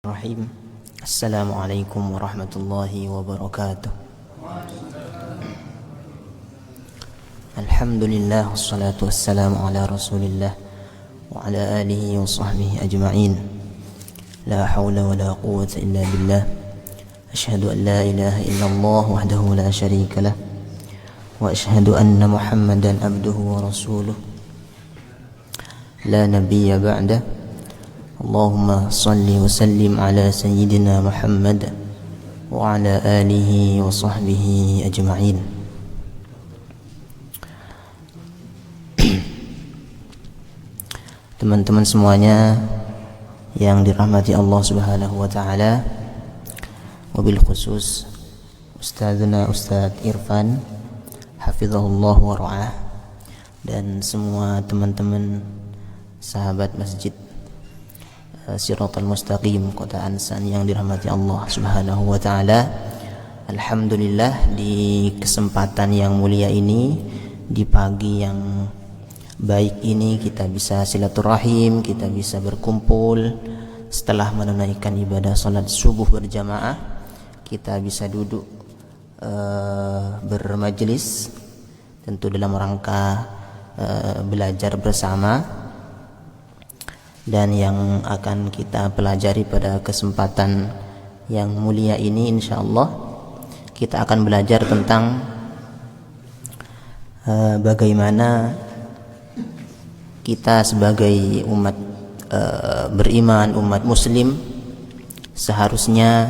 Bismillahirrahmanirrahim. Assalamualaikum warahmatullahi wabarakatuh. Alhamdulillah wassalatu wassalamu ala Rasulillah wa ala alihi wa sahbihi ajma'in. La hawla wa la quwwata illa billah. Ashhadu an la ilaha illallah wahdahu la syarika lah wa ashhadu anna Muhammadan abduhu wa rasuluh. La nabiyya ba'dah. Allahumma salli wa sallim ala sayyidina Muhammad wa ala alihi wa sahbihi ajma'in. Teman-teman semuanya yang dirahmati Allah Subhanahu wa taala, wabil khusus Ustadzuna Ustadz Irfan hafizahullah wa ra'ah, dan semua teman-teman sahabat masjid Siratal Mustaqim Kota Ansan yang dirahmati Allah Subhanahu wa taala. Alhamdulillah, di kesempatan yang mulia ini, di pagi yang baik ini, kita bisa silaturahim, kita bisa berkumpul setelah menunaikan ibadah salat subuh berjamaah. Kita bisa duduk bermajelis, tentu dalam rangka belajar bersama. Dan yang akan kita pelajari pada kesempatan yang mulia ini, insyaallah kita akan belajar tentang bagaimana kita sebagai umat beriman, umat muslim, seharusnya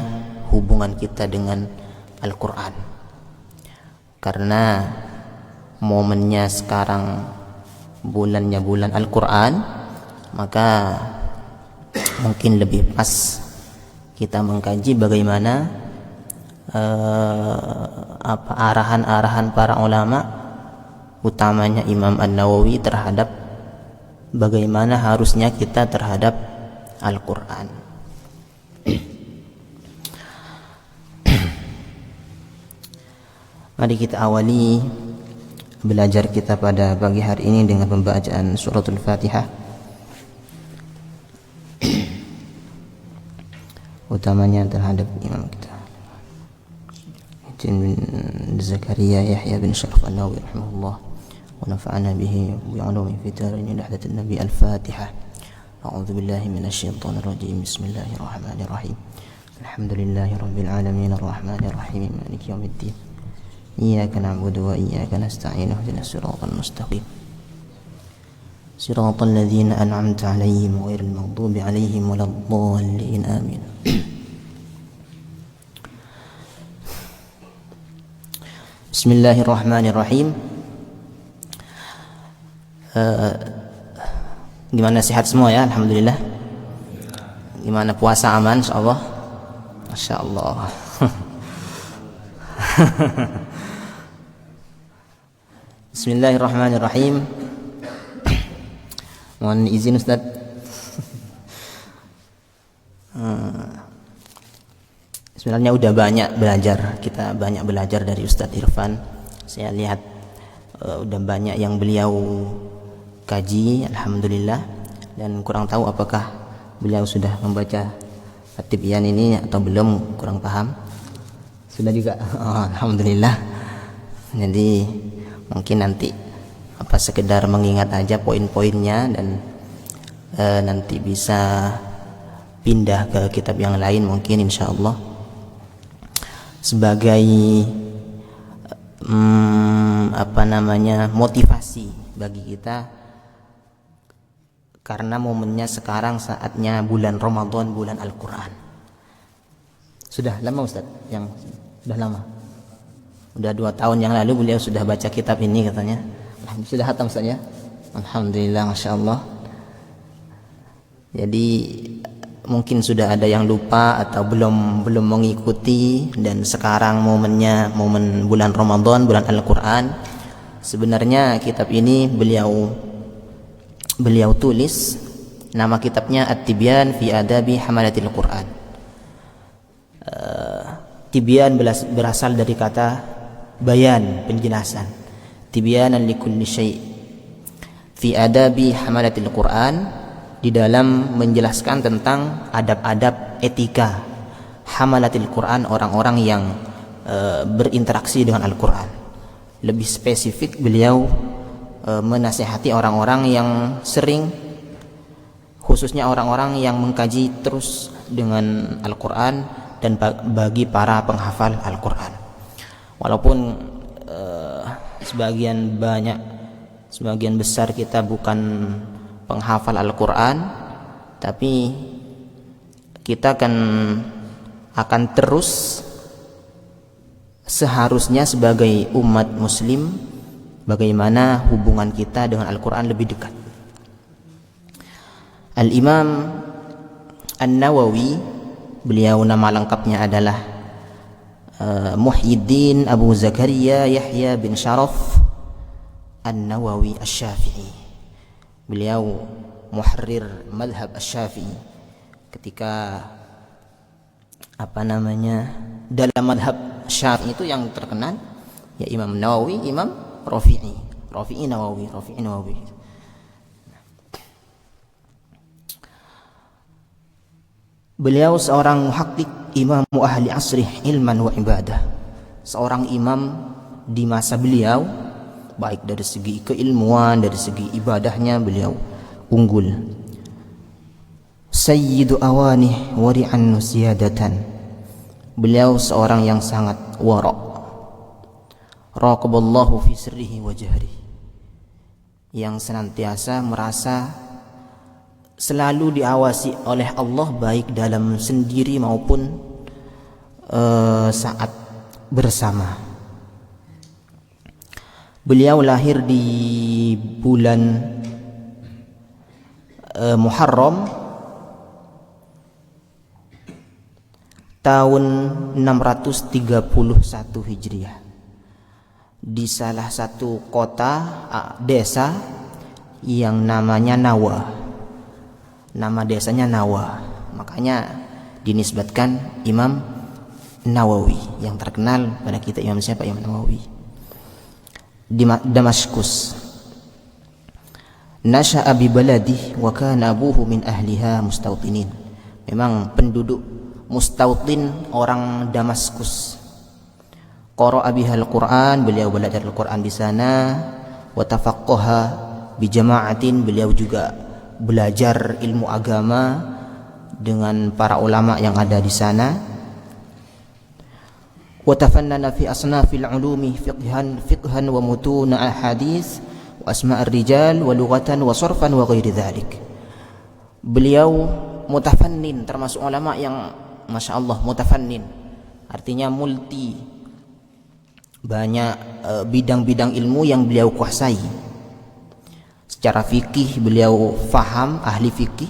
hubungan kita dengan Al-Quran. Karena momennya sekarang, bulannya bulan Al-Quran, maka mungkin lebih pas kita mengkaji bagaimana arahan-arahan para ulama, utamanya Imam An-Nawawi, terhadap bagaimana harusnya kita terhadap Al-Quran. Mari kita awali belajar kita pada pagi hari ini dengan pembacaan suratul Fatihah, utamanya terhadap imam kita bin Zakaria Yahya bin Syaraf An-Nawawi rahimahullah, wa nafa'ana bihi wa bi'ulumihi fi darin lahdat an-nabi. Al-Fatihah. A'udzu billahi minasy syaithanir rajim. Bismillahirrahmanirrahim. Alhamdulillahi rabbil alamin arrahmanir rahim maliki yaumiddin. Iyyaka na'budu wa iyyaka nasta'in ihdinas siratal mustaqim. Siratal ladzina an'amta 'alaihim ghairil maghdubi 'alaihim waladdallin. Amin. Bismillahirrahmanirrahim. Gimana, sehat semua ya? Alhamdulillah. Gimana puasa, aman insyaallah? Masyaallah. Bismillahirrahmanirrahim. Mohon izin Ustaz. Sebenarnya udah banyak belajar, kita banyak belajar dari Ustadz Irfan. Saya lihat udah banyak yang beliau kaji, alhamdulillah. Dan kurang tahu apakah beliau sudah membaca At-Tibyan ini atau belum, kurang paham. Sudah juga, alhamdulillah. Jadi mungkin nanti sekedar mengingat aja poin-poinnya, dan nanti bisa pindah ke kitab yang lain mungkin insyaallah, sebagai motivasi bagi kita, karena momennya sekarang saatnya bulan Ramadan, bulan Al-Quran. Sudah lama Ustaz? Yang sudah lama, udah 2 tahun yang lalu beliau sudah baca kitab ini katanya. Sudah khatam Ustaz ya? Alhamdulillah, Masya Allah. Jadi mungkin sudah ada yang lupa atau belum mengikuti, dan sekarang momennya momen bulan Ramadan, bulan Al-Quran. Sebenarnya kitab ini beliau tulis, nama kitabnya At-Tibyan fi Adabi Hamalatil Quran. Tibyan berasal dari kata bayan, penjelasan. Tibyanan likulli syai' fi adabi hamalatil Quran, di dalam menjelaskan tentang adab-adab etika hamalatil Quran, orang-orang yang berinteraksi dengan Al-Quran. Lebih spesifik beliau menasihati orang-orang yang sering, khususnya orang-orang yang mengkaji terus dengan Al-Quran dan bagi para penghafal Al-Quran. Walaupun sebagian besar kita bukan penghafal Al-Quran, tapi kita akan terus seharusnya sebagai umat muslim bagaimana hubungan kita dengan Al-Quran lebih dekat. Al-Imam An-Nawawi, beliau nama lengkapnya adalah Muhyiddin Abu Zakaria Yahya bin Sharaf An-Nawawi Asy-Syafi'i. Beliau muharrir madhab Asy-Syafi'i. Ketika dalam madhab Syafi'i itu yang terkenal ya Imam Nawawi, Imam Rafi'i Nawawi. Beliau seorang muhakkik, imam ahli asrih ilman wa ibadah, seorang imam di masa beliau, baik dari segi keilmuan, dari segi ibadahnya beliau unggul. Sayyidu awanih wari'an ziyadatan, beliau seorang yang sangat wara'. Raqaballahu fi sirrihi wa jahrihi, yang senantiasa merasa selalu diawasi oleh Allah baik dalam sendiri maupun saat bersama. Beliau lahir di bulan Muharram tahun 631 Hijriah di salah satu kota desa yang namanya Nawa. Nama desanya Nawa, makanya dinisbatkan Imam Nawawi, yang terkenal pada kita Imam siapa? Imam Nawawi. Di Damaskus. Nasha'a bi baladi wa kana abuhu min ahliha mustawtinin. Memang penduduk mustawtin, orang Damaskus. Qara'a bihal Quran, beliau belajar Al-Quran di sana. Wa tafaqqaha bi jama'atin, beliau juga belajar ilmu agama dengan para ulama yang ada di sana. Wa tafannana fi asnafil ulumi fiqhan wa mutun ahadits wa asma'ir rijal wa lughatan wa sarfan wa ghairi dzalik. Beliau mutafannin, termasuk ulama yang Masya Allah mutafannin, artinya multi, banyak bidang-bidang ilmu yang beliau kuasai. Secara fikih beliau faham, ahli fikih,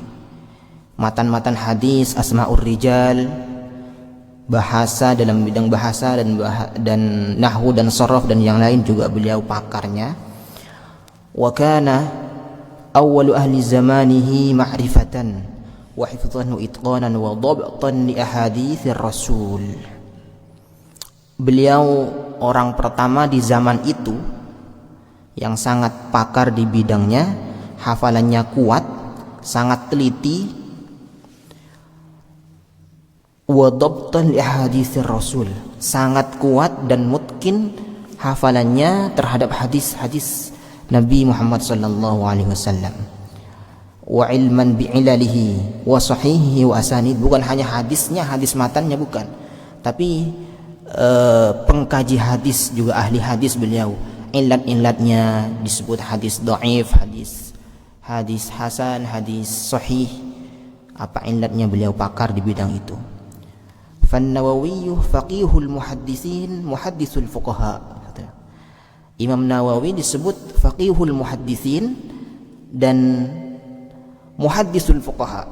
matan-matan hadis, asma'ur rijal, bahasa, dalam bidang bahasa dan nahwu dan sharaf dan yang lain juga beliau pakarnya. Wa kana awwalu ahli zamanihi ma'rifatan wa hifdhan wa itqanan wa dhabtan li ahaditsir rasul. Beliau orang pertama di zaman itu yang sangat pakar di bidangnya, hafalannya kuat, sangat teliti. Wa dhabtan li ahaditsir rasul, sangat kuat dan mungkin hafalannya terhadap hadis-hadis Nabi Muhammad sallallahu alaihi wasallam. Wa ilman bi ilalihi wa sahihihi wa asanid, bukan hanya hadisnya, hadis matannya bukan, tapi pengkaji hadis juga, ahli hadis beliau. Ilat-ilatnya disebut hadis dhaif, hadis hasan, hadis sahih, apa ilatnya beliau pakar di bidang itu. Fan-Nawawi faqihul muhaddisin muhaddisul fuqaha. Imam Nawawi disebut faqihul muhaddisin dan muhaddisul fuqaha.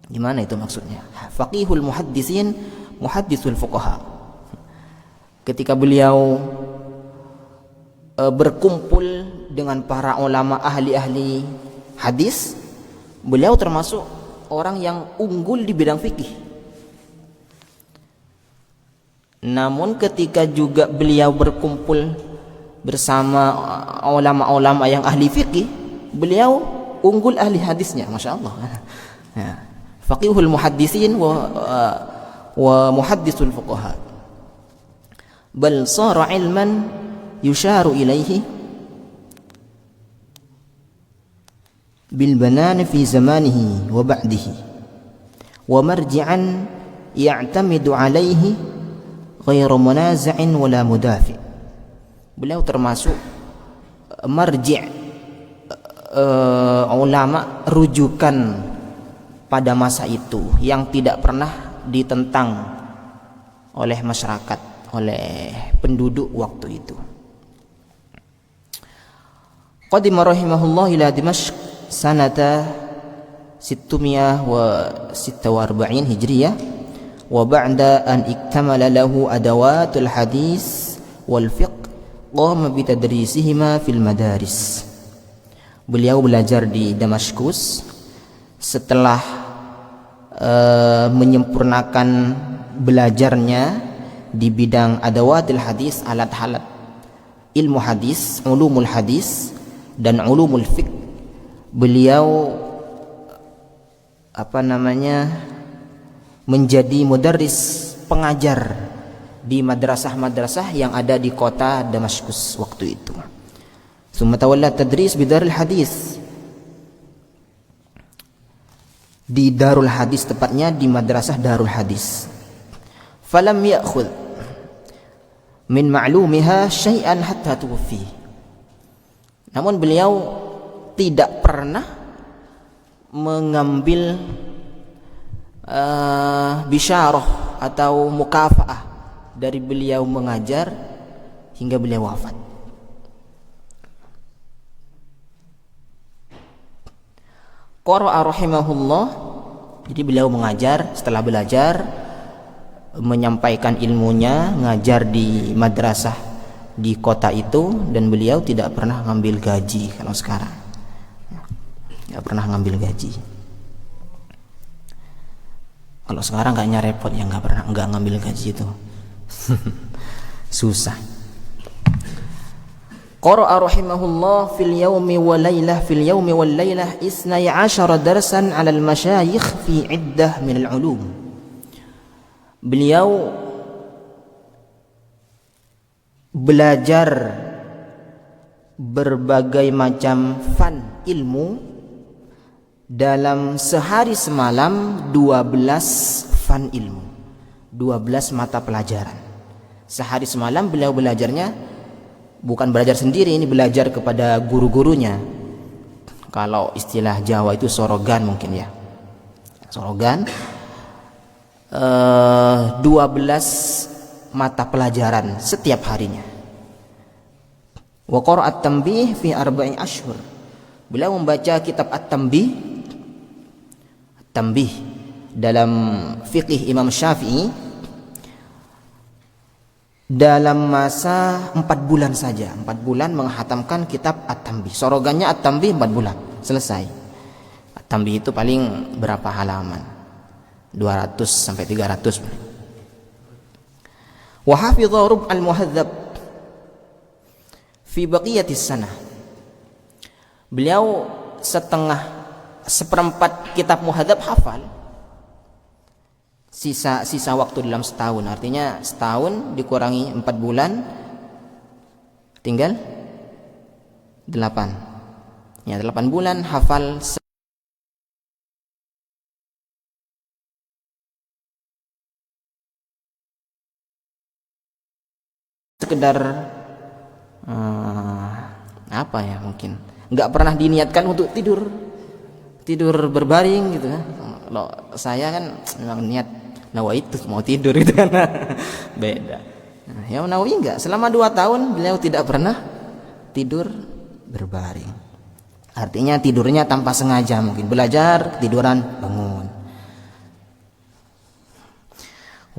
Gimana itu maksudnya? Faqihul muhaddisin muhaddisul fuqaha. Ketika beliau berkumpul dengan para ulama ahli-ahli hadis, beliau termasuk orang yang unggul di bidang fikih. Namun ketika juga beliau berkumpul bersama ulama-ulama yang ahli fikih, beliau unggul ahli hadisnya, masya Allah. Ya. Faqihul muhaddisin wa muhaddisul fuqaha. Bal sara ilman yusharu ilaihi bil banan fi zamanihi wa ba'dihi wa marji'an ya'tamidu alaihi ghairu munazi'in wala mudafi. Beliau termasuk marji' ulama rujukan pada masa itu yang tidak pernah ditentang oleh masyarakat, oleh penduduk waktu itu. Qadima rahimahullah ila Dimashq sanata 646 hijriyah wa ba'da an iktamala lahu adawatul hadis wal fiqh qama bi tadrisihima fil madaris. Beliau belajar di Damaskus setelah menyempurnakan belajarnya di bidang adawatul hadis, alat-alat ilmu hadis, ulumul hadis dan ulumul fiqh. Beliau menjadi mudarris, pengajar di madrasah-madrasah yang ada di kota Damaskus waktu itu. Summa tawalla tadris bi darul hadis, di darul hadis, tepatnya di madrasah darul hadis. Falam ya'khudh min ma'lumiha syai'an hatta tuwaffi. Namun beliau tidak pernah mengambil bisyarah atau mukafaah dari beliau mengajar hingga beliau wafat. Qara'a rahimahullah, jadi beliau mengajar, setelah belajar menyampaikan ilmunya, ngajar di madrasah di kota itu, dan beliau tidak pernah ngambil gaji. Kalau sekarang nggak pernah ngambil gaji. Kalau sekarang kayaknya repot ya, nggak ngambil gaji itu. Susah. Qara'a rahimahullah fil yawmi wal lailah 12 darsan 'ala al masyayikh fi 'iddah min al ulum. Beliau belajar berbagai macam fan ilmu dalam sehari semalam, 12 fan ilmu, 12 mata pelajaran. Sehari semalam beliau belajarnya, bukan belajar sendiri, ini belajar kepada guru-gurunya. Kalau istilah Jawa itu sorogan mungkin ya, sorogan. 12 mata pelajaran setiap harinya. Wa qara'a at-tanbih fi 4 ashhur. Beliau membaca kitab at-tanbih, tanbih dalam fiqih Imam Syafi'i dalam masa 4 bulan saja. 4 bulan menghatamkan kitab at-tanbih. Sorogannya at-tanbih 4 bulan selesai. At-tanbih itu paling berapa halaman? 200 sampai 300. Wa hafidha rub' al-muhadzab fi baqiyatis sanah. Beliau seperempat kitab muhadzab hafal. Sisa waktu dalam setahun, artinya setahun dikurangi 4 bulan tinggal 8. Ya, 8 bulan hafal sekedar apa ya, mungkin nggak pernah diniatkan untuk tidur berbaring gitu kan. Kalau saya kan memang niat nawaitu mau tidur gitu kan. Beda. Nah, ya Nawawi enggak, selama 2 tahun beliau tidak pernah tidur berbaring. Artinya tidurnya tanpa sengaja, mungkin belajar tiduran bangun.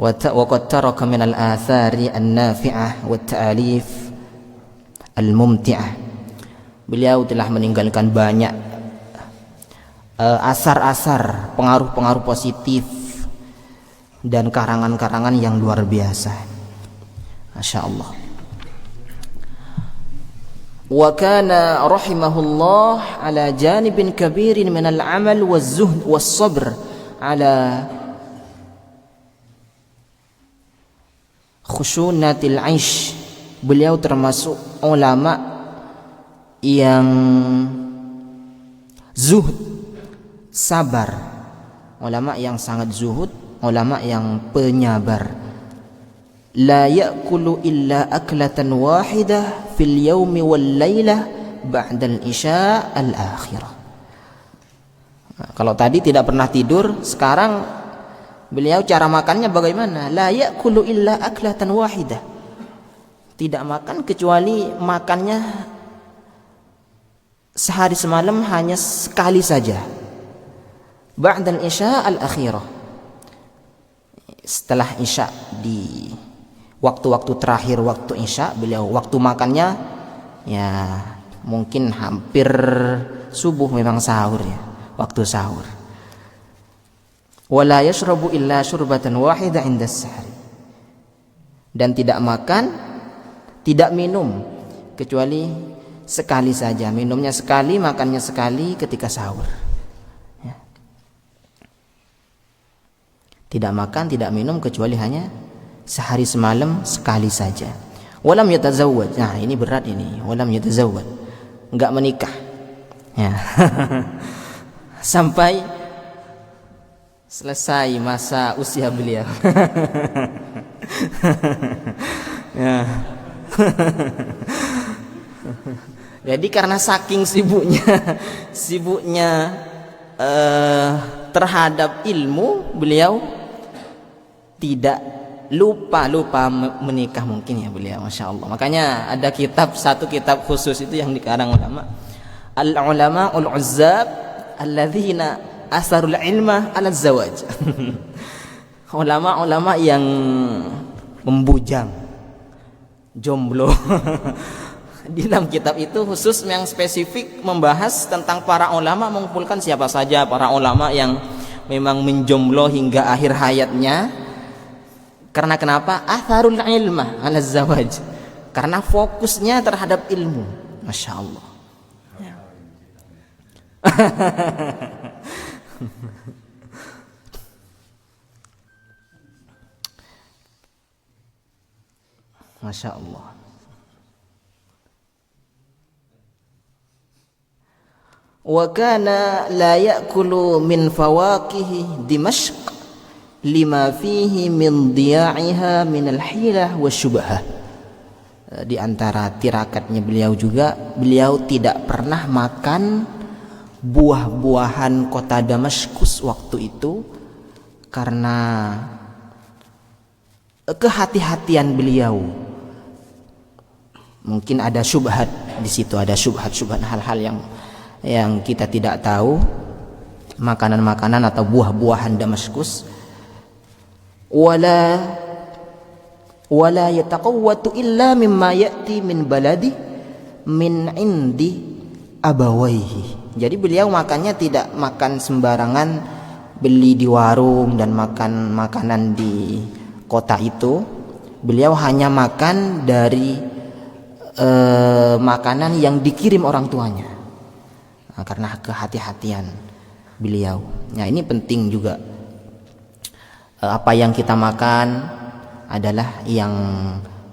Wa qad taraka min al-athari an-nafi'ah wa at-ta'alif al-mumti'ah. Beliau telah meninggalkan banyak asar-asar, pengaruh-pengaruh positif dan karangan-karangan yang luar biasa. Masya Allah. Wa kana rahimahullah ala janibin kabirin min al-amal waz-zuhd was-sabr ala khushunatil aish. Beliau termasuk ulama yang zuhud, sabar, ulama yang sangat zuhud, ulama yang penyabar. La ya'kulu illa aklatan wahidah fil yaumi wal lailah ba'da al-isya al-akhirah. Nah, kalau tadi tidak pernah tidur, sekarang beliau cara makannya bagaimana? La ya'kulu illa aklatan wahidah. Tidak makan kecuali makannya sehari semalam hanya sekali saja. Ba'da al-isya al-akhirah. Setelah isya, di waktu-waktu terakhir waktu isya, beliau waktu makannya ya mungkin hampir subuh, memang sahur ya, waktu sahur. Wala yashrabu illa syurbatan wahidah inda as-sahri. Dan tidak makan, tidak minum kecuali sekali saja. Minumnya sekali, makannya sekali ketika sahur ya. Tidak makan, tidak minum kecuali hanya sehari semalam sekali saja. Walam yatazawwaj. Nah, ini berat ini. Walam yatazawwaj. Enggak menikah. Ya. Sampai selesai masa usia beliau. Ya. Jadi karena saking sibuknya terhadap ilmu, beliau tidak lupa menikah mungkin ya beliau, masya Allah. Makanya ada satu kitab khusus itu yang dikarang ulama, al-ulama ul-uzzab alladzina asarul ilma ala zawaj. Ulama-ulama yang membujang, jomblo. Di dalam kitab itu khusus yang spesifik membahas tentang para ulama, mengumpulkan siapa saja para ulama yang memang menjomblo hingga akhir hayatnya. Karena kenapa? Atharul ilmah ala zawaj. Karena fokusnya terhadap ilmu. Masya Allah ya. Masya Allah. Wa kana la ya'kulu min fawakihi Dimashq lima fihi min diya'iha min al-hilah wa syubhah. Di antara tirakatnya beliau juga, beliau tidak pernah makan buah-buahan kota Damaskus waktu itu karena kehati-hatian beliau. Mungkin ada syubhat di situ, ada syubhat hal-hal yang kita tidak tahu, makanan-makanan atau buah-buahan Damaskus. Wala yataqawwatu illa mimma ya'ti min baladi min indi abawaihi. Jadi beliau makannya tidak makan sembarangan beli di warung dan makan makanan di kota itu. Beliau hanya makan dari makanan yang dikirim orang tuanya. Nah, karena kehati-hatian beliau. Nah, ini penting juga. Apa yang kita makan adalah yang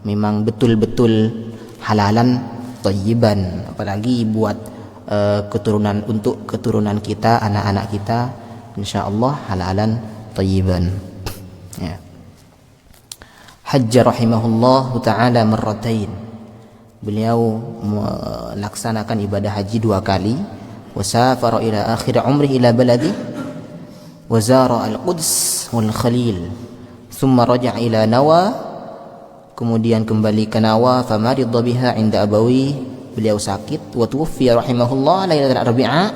memang betul-betul halalan thayyiban, apalagi buat untuk keturunan kita, anak-anak kita, insyaallah halalan thayyiban ya. Hajja rahimahullah ta'ala marratain. Beliau melaksanakan ibadah haji 2 kali. Wasafara ila akhir umri ila baladi wazara al-Quds wal Khalil, thumma raja'a ila Nawa, kemudian kembali ke Nawa. Famaridha biha inda abawi, beliau sakit. Wa tuwfiya rahimahullah lailatul arbi'a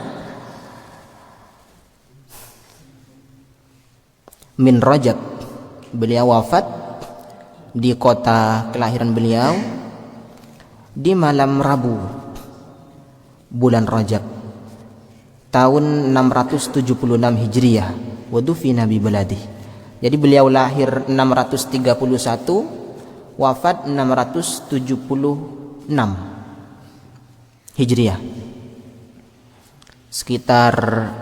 min Rajab, beliau wafat di kota kelahiran beliau di malam Rabu bulan Rajab tahun 676 Hijriah. Wa dufina bi baladi. Jadi beliau lahir 631, wafat 676. Hijriah. Sekitar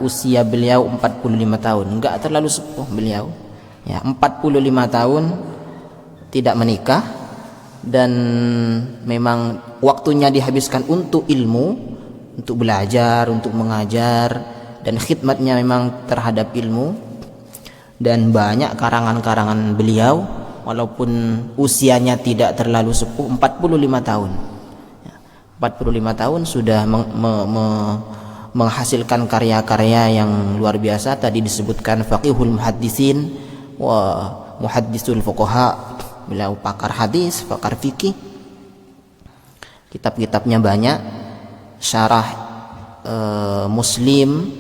usia beliau 45 tahun, enggak terlalu sepuh beliau. Ya, 45 tahun tidak menikah dan memang waktunya dihabiskan untuk ilmu, untuk belajar, untuk mengajar, dan khidmatnya memang terhadap ilmu. Dan banyak karangan-karangan beliau walaupun usianya tidak terlalu sepuh, 45 tahun. 45 tahun sudah menghasilkan karya-karya yang luar biasa. Tadi disebutkan faqihul muhaddisin wa muhaddisul fuqaha. Beliau pakar hadis, pakar fikih. Kitab-kitabnya banyak. Syarah Muslim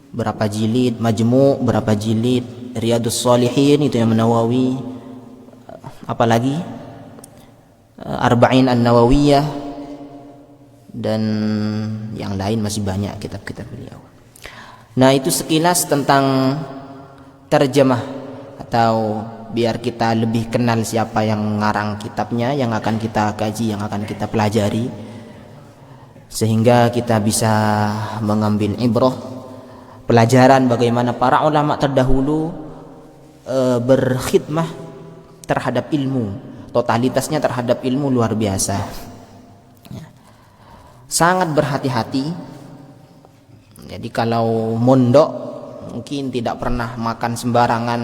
berapa jilid, Majmu' berapa jilid, Riyadhus Shalihin itu yang Nawawi, apalagi Arba'in An-Nawawiyah, dan yang lain masih banyak kitab-kitab beliau. Nah, itu sekilas tentang terjemah, atau biar kita lebih kenal siapa yang ngarang kitabnya, yang akan kita kaji, yang akan kita pelajari, sehingga kita bisa mengambil ibrah, pelajaran bagaimana para ulama terdahulu berkhidmah terhadap ilmu, totalitasnya terhadap ilmu luar biasa. Sangat berhati-hati. Jadi kalau mondok mungkin tidak pernah makan sembarangan,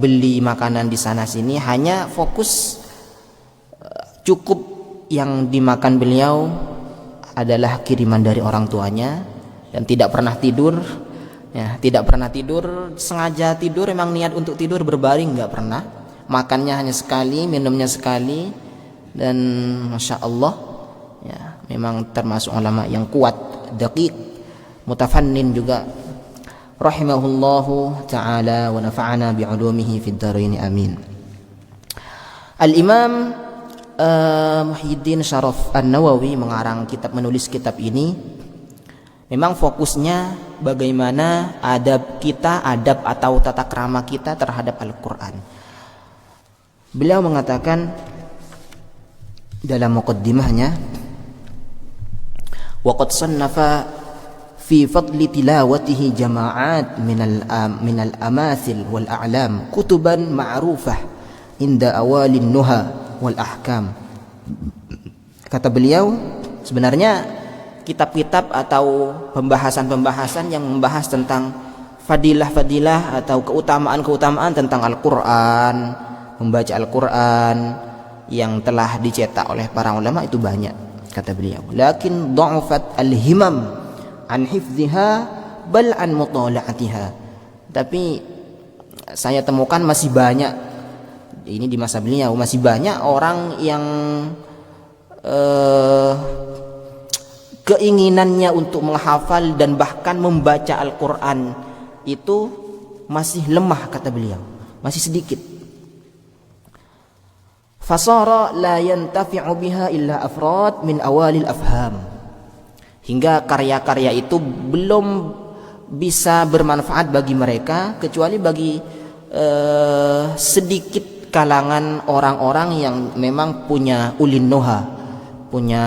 beli makanan di sana sini, hanya fokus cukup yang dimakan beliau adalah kiriman dari orang tuanya, dan tidak pernah tidur. Ya, tidak pernah tidur, sengaja tidur memang niat untuk tidur, berbaring nggak pernah. Makannya hanya sekali, minumnya sekali. Dan Masya Allah, ya, memang termasuk ulama yang kuat, daqiq, mutafannin juga, rahimahullahu ta'ala wa nafa'ana bi'ulumihi fid dharain, amin. Al-Imam Muhyiddin Syaraf An-Nawawi mengarang kitab, menulis kitab ini. Memang fokusnya bagaimana adab kita, adab atau tata krama kita terhadap Al-Quran. Beliau mengatakan dalam muqaddimahnya, waqad sannafa fi fadli tilawatihi jama'at minal amathil wal a'lam kutuban ma'rufah inda awalin nuha wal ahkam. Kata beliau, sebenarnya kitab-kitab atau pembahasan-pembahasan yang membahas tentang fadilah-fadilah atau keutamaan-keutamaan tentang Al-Quran, membaca Al-Quran yang telah dicetak oleh para ulama itu banyak, kata beliau. Lakin dha'afat al-himam an hifdhiha bal an mutala'atiha. Tapi saya temukan masih banyak, ini di masa beliau, masih banyak orang yang keinginannya untuk menghafal dan bahkan membaca Al-Quran itu masih lemah, kata beliau, masih sedikit. Fasara la yantafi'u biha illa afrad min awalil afham. Hingga karya-karya itu belum bisa bermanfaat bagi mereka kecuali bagi sedikit kalangan orang-orang yang memang punya ulin nuha, punya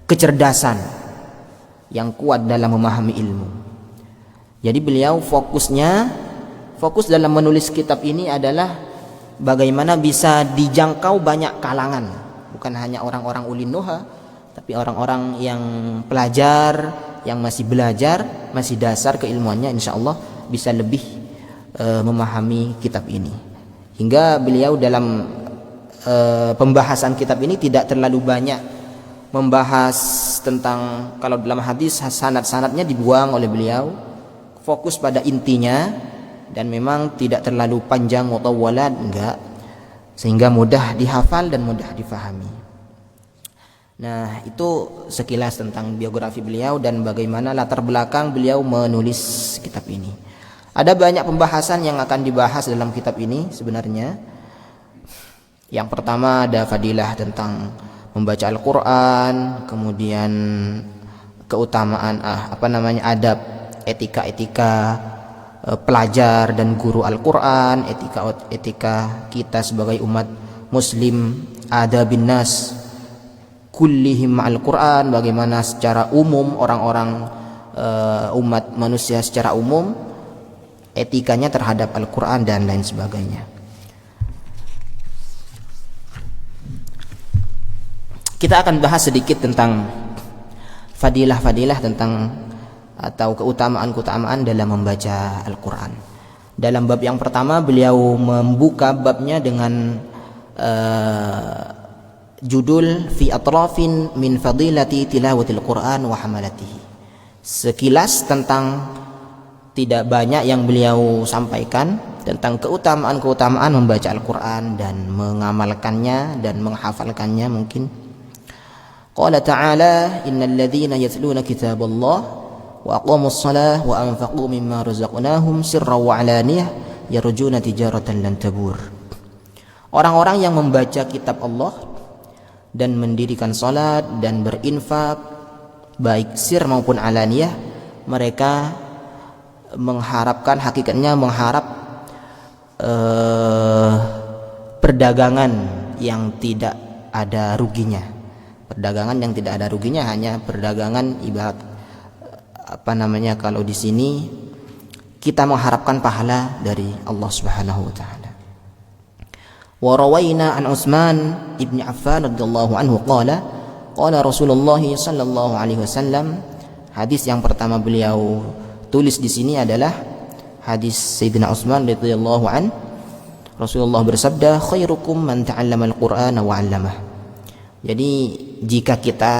kecerdasan yang kuat dalam memahami ilmu. Jadi beliau fokus dalam menulis kitab ini adalah bagaimana bisa dijangkau banyak kalangan, bukan hanya orang-orang ulin nuha, tapi orang-orang yang pelajar, yang masih belajar, masih dasar keilmuannya, insyaallah bisa lebih memahami kitab ini. Hingga beliau dalam pembahasan kitab ini tidak terlalu banyak membahas tentang, kalau dalam hadis sanad-sanadnya dibuang oleh beliau, fokus pada intinya. Dan memang tidak terlalu panjang mutawwalat, enggak, sehingga mudah dihafal dan mudah difahami. Nah, itu sekilas tentang biografi beliau dan bagaimana latar belakang beliau menulis kitab ini. Ada banyak pembahasan yang akan dibahas dalam kitab ini sebenarnya. Yang pertama ada fadilah tentang membaca Al-Quran, kemudian keutamaan adab, etika-etika pelajar dan guru Al-Quran, etika kita sebagai umat muslim, adabin nas kullihim Al-Quran, bagaimana secara umum orang-orang umat manusia secara umum etikanya terhadap Al-Quran dan lain sebagainya. Kita akan bahas sedikit tentang fadilah-fadilah tentang atau keutamaan-keutamaan dalam membaca Al-Quran. Dalam bab yang pertama beliau membuka babnya dengan judul fi atrafin min fadilati tilawatil Quran wa hamalatihi. Sekilas tentang, tidak banyak yang beliau sampaikan tentang keutamaan-keutamaan membaca Al-Quran dan mengamalkannya dan menghafalkannya mungkin. Qala ta'ala innal ladzina yatluna kitaballah wa aqamus shalah wa anfaqu mimma razaqnahum sirran wa alaniyah yarjuna tijaratan lan tabur. Orang-orang yang membaca kitab Allah dan mendirikan salat dan berinfak baik sir maupun alaniyah, mereka mengharapkan, hakikatnya mengharap perdagangan yang tidak ada ruginya. Perdagangan yang tidak ada ruginya, hanya perdagangan ibarat kalau di sini kita mengharapkan pahala dari Allah Subhanahu wa taala. Wa rawaina an Utsman ibn Affan radhiyallahu anhu qala Rasulullah sallallahu alaihi wasallam. Hadis yang pertama beliau tulis di sini adalah hadis Sayyidina Utsman radhiyallahu an. Rasulullah bersabda, khairukum man ta'allama al-Qur'ana wa 'allamah. Jadi jika kita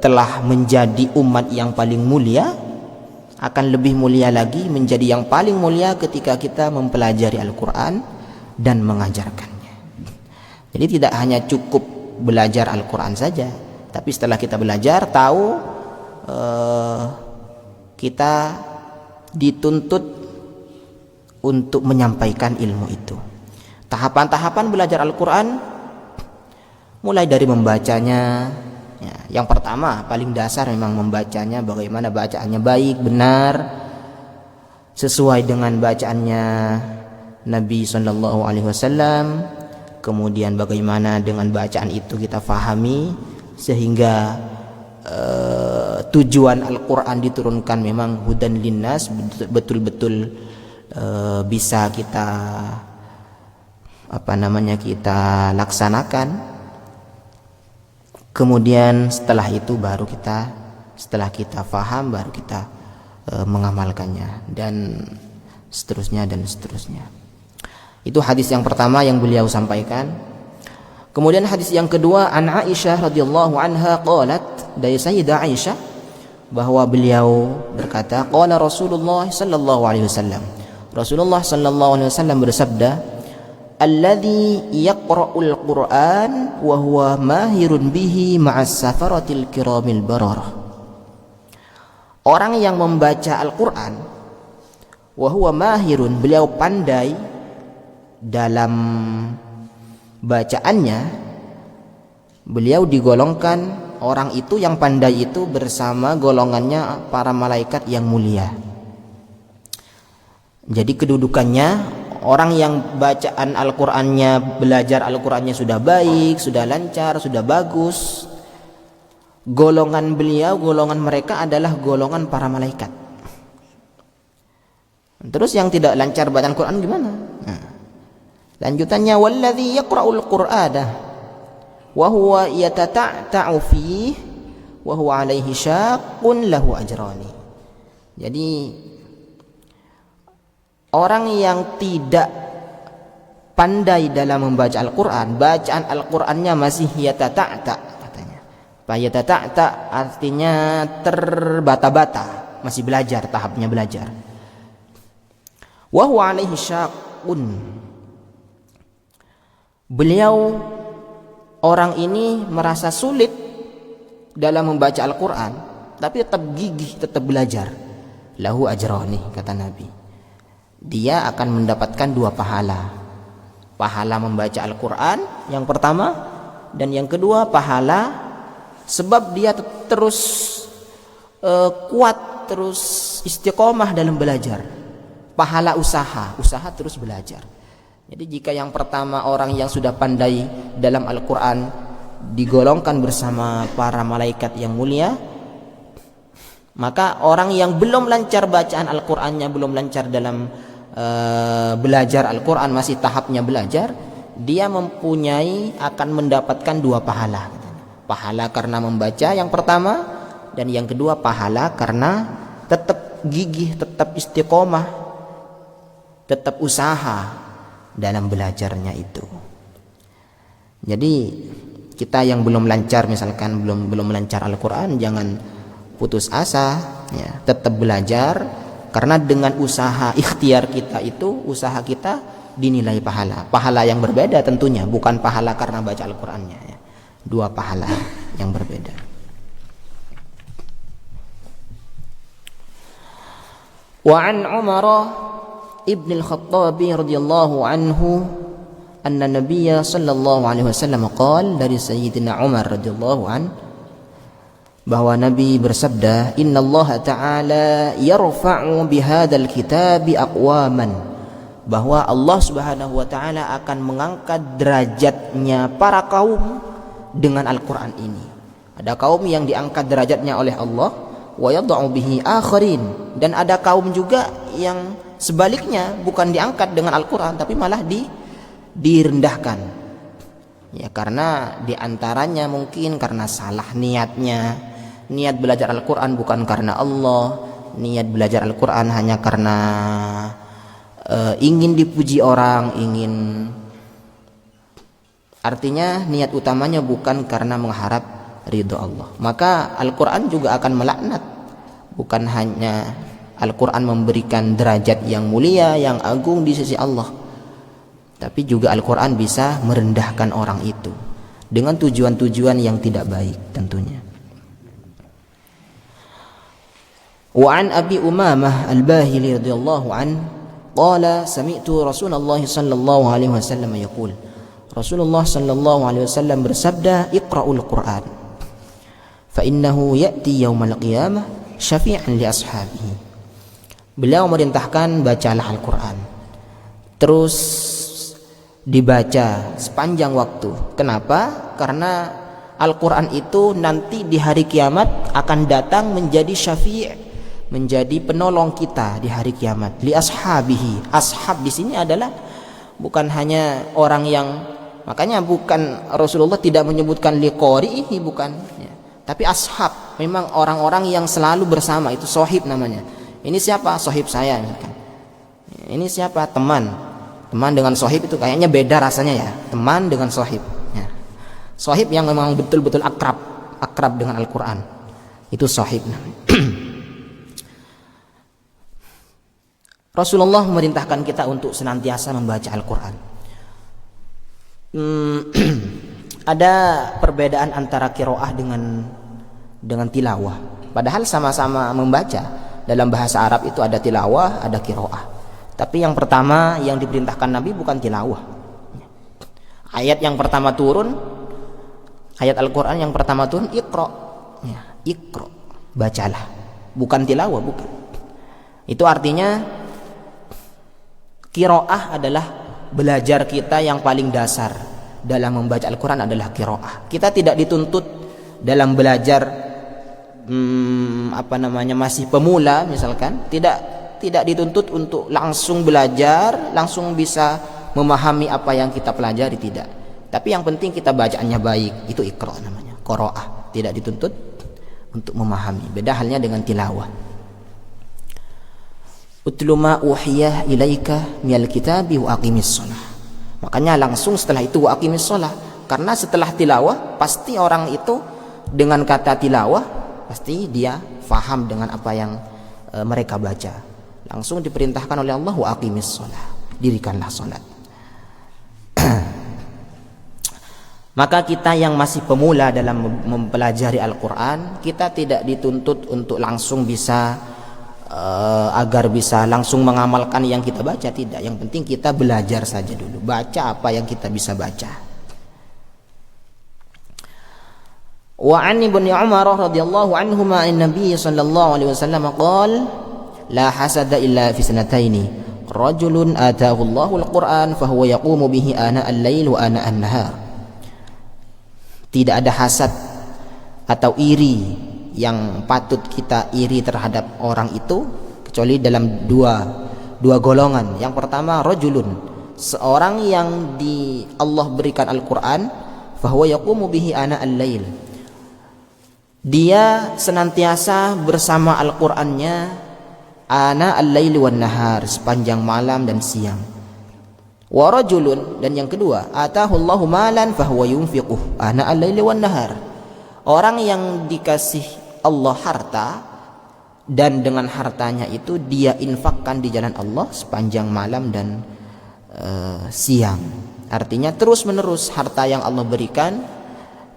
telah menjadi umat yang paling mulia, akan lebih mulia lagi menjadi yang paling mulia ketika kita mempelajari Al-Quran dan mengajarkannya. Jadi tidak hanya cukup belajar Al-Quran saja, tapi setelah kita belajar tahu, kita dituntut untuk menyampaikan ilmu itu. Tahapan-tahapan belajar Al-Quran mulai dari membacanya. Yang pertama paling dasar memang membacanya, bagaimana bacaannya baik, benar, sesuai dengan bacaannya Nabi Sallallahu Alaihi Wasallam. Kemudian bagaimana dengan bacaan itu kita fahami sehingga tujuan Al-Quran diturunkan memang hudan linnas, betul-betul bisa kita kita laksanakan. Kemudian setelah itu baru setelah kita faham baru kita mengamalkannya dan seterusnya. Itu hadis yang pertama yang beliau sampaikan. Kemudian hadis yang kedua, an Aisyah radhiyallahu anha qalat, dari Sayyidah Aisyah bahwa beliau berkata, qala Rasulullah sallallahu alaihi wasallam. Rasulullah sallallahu alaihi wasallam bersabda, alladzi yaqra'ul Qur'an wa huwa mahirun bihi ma'as safaratil kiramil bararah. Orang yang membaca Al-Qur'an wa huwa mahirun, beliau pandai dalam bacaannya, beliau digolongkan, orang itu yang pandai itu bersama golongannya para malaikat yang mulia. Jadi kedudukannya, orang yang bacaan Al-Qur'annya, belajar Al-Qur'annya sudah baik, sudah lancar, sudah bagus, golongan beliau, golongan mereka adalah golongan para malaikat. Terus yang tidak lancar bacaan Quran gimana? Lanjutannya, walladzi yaqra'ul Qur'ana wa huwa yatata'ta'u fihi wa huwa 'alaihi syaqqun lahu ajrani. Jadi orang yang tidak pandai dalam membaca Al-Quran, bacaan Al-Qurannya masih yatata'ta katanya. Yatata'ta artinya terbata-bata, masih belajar, tahapnya belajar. Wa huwa 'alaihi syaqqun. Beliau, orang ini merasa sulit dalam membaca Al-Quran, tapi tetap gigih, tetap belajar. Lahu ajrani, kata Nabi. Dia akan mendapatkan 2 pahala. Pahala membaca Al-Quran yang pertama, dan yang kedua pahala sebab dia terus kuat, terus istiqomah dalam belajar. Pahala usaha terus belajar. Jadi jika yang pertama orang yang sudah pandai dalam Al-Quran digolongkan bersama para malaikat yang mulia, maka orang yang belum lancar bacaan Al-Qurannya, belum lancar dalam belajar Al-Quran, masih tahapnya belajar, dia akan mendapatkan 2 pahala. Pahala karena membaca yang pertama, dan yang kedua pahala karena tetap gigih, tetap istiqomah, tetap usaha dalam belajarnya itu. Jadi kita yang belum lancar, misalkan belum lancar Al-Quran, jangan putus asa, ya, tetap belajar, karena dengan usaha ikhtiar kita itu, usaha kita dinilai pahala yang berbeda tentunya, bukan pahala karena baca Al-Qurannya, ya. 2 pahala yang berbeda. Wa an Umar ibn al-Khattab radhiyallahu anhu anna Nabiya sallallahu alaihi wasallam qala, dari Sayyidina Umar radhiyallahu an, bahwa Nabi bersabda, innallaha ta'ala yarfa'u bihadzal kitabi aqwaman, bahwa Allah Subhanahu wa taala akan mengangkat derajatnya para kaum dengan Al-Qur'an ini. Ada kaum yang diangkat derajatnya oleh Allah, wa yad'u bihi akharin, dan ada kaum juga yang sebaliknya, bukan diangkat dengan Al-Quran tapi malah direndahkan, ya, karena diantaranya mungkin karena salah niatnya. Niat belajar Al-Quran bukan karena Allah, niat belajar Al-Quran hanya karena ingin dipuji orang, artinya niat utamanya bukan karena mengharap ridho Allah. Maka Al-Quran juga akan melaknat. Bukan hanya Al-Quran memberikan derajat yang mulia, yang agung di sisi Allah, tapi juga Al-Quran bisa merendahkan orang itu dengan tujuan-tujuan yang tidak baik tentunya. Wa an Abi Umamah Al-Bahili radhiyallahu an qala sami'tu Rasulullah sallallahu alaihi wasallam yaqul, Rasulullah sallallahu alaihi wasallam bersabda, iqra'ul Qur'an fa innahu ya'ti yaumal qiyamah syafi'an li ashabihi. Beliau merintahkan, bacalah Al-Quran, terus dibaca sepanjang waktu. Kenapa? Karena Al-Quran itu nanti di hari kiamat akan datang menjadi syafi', menjadi penolong kita di hari kiamat. Li ashabihi. Ashab di sini adalah bukan hanya orang yang, makanya bukan, Rasulullah tidak menyebutkan li qari'ihi, bukan, ya. Tapi ashab memang orang-orang yang selalu bersama, itu sohib namanya. Ini siapa? Sohib saya, misalkan. Ini siapa? Teman dengan sohib itu kayaknya beda rasanya, ya. Teman dengan sohib, ya. Sohib yang memang betul-betul akrab dengan Al-Quran, itu sohib. Rasulullah memerintahkan kita untuk senantiasa membaca Al-Quran. Ada perbedaan antara qiraah dengan tilawah, padahal sama-sama membaca. Dalam bahasa Arab itu ada tilawah, ada qiraah. Tapi yang pertama yang diperintahkan Nabi bukan tilawah. Ayat yang pertama turun, ayat Al-Quran yang pertama turun, iqra, ya, iqra, bacalah, bukan tilawah, bukan. Itu artinya qiraah adalah belajar kita yang paling dasar dalam membaca Al-Quran adalah qiraah. Kita tidak dituntut dalam belajar masih pemula, misalkan, tidak dituntut untuk langsung belajar, langsung bisa memahami apa yang kita pelajari, tidak. Tapi yang penting kita bacaannya baik, itu iqra namanya, qiraah. Tidak dituntut untuk memahami. Beda halnya dengan tilawah. Utlu ma uhiya ilaika minal kitabi wa aqimis shalah. Makanya langsung setelah itu wa aqimis shalah, karena setelah tilawah pasti orang itu dengan kata tilawah pasti dia faham dengan apa yang mereka baca. Langsung diperintahkan oleh Allah, wa aqimis shalah, dirikanlah salat. Maka kita yang masih pemula dalam mempelajari Al-Quran, kita tidak dituntut untuk langsung bisa agar bisa langsung mengamalkan yang kita baca, tidak. Yang penting kita belajar saja dulu, baca apa yang kita bisa baca. Wa an Ibnu Umar radhiyallahu anhuma an Nabi sallallahu alaihi wasallam qala la hasada illa fi sanataini, rajulun atahu Allahul Qur'an fahuwa yaqumu bihi ana al-lail wa ana an-nahar. Tidak ada hasad atau iri yang patut kita iri terhadap orang itu kecuali dalam dua golongan. Yang pertama, rajulun, seorang yang di Allah berikan Al-Qur'an, fahuwa yaqumu bihi ana al-lail, dia senantiasa bersama Al-Qur'annya ana al-laili wan nahar, sepanjang malam dan siang. Wa rajulun, dan yang kedua, atahu Allahu malan fahuwa yunfiquh ana al-laili wan nahar, orang yang dikasih Allah harta dan dengan hartanya itu dia infakkan di jalan Allah sepanjang malam dan siang. Artinya terus menerus harta yang Allah berikan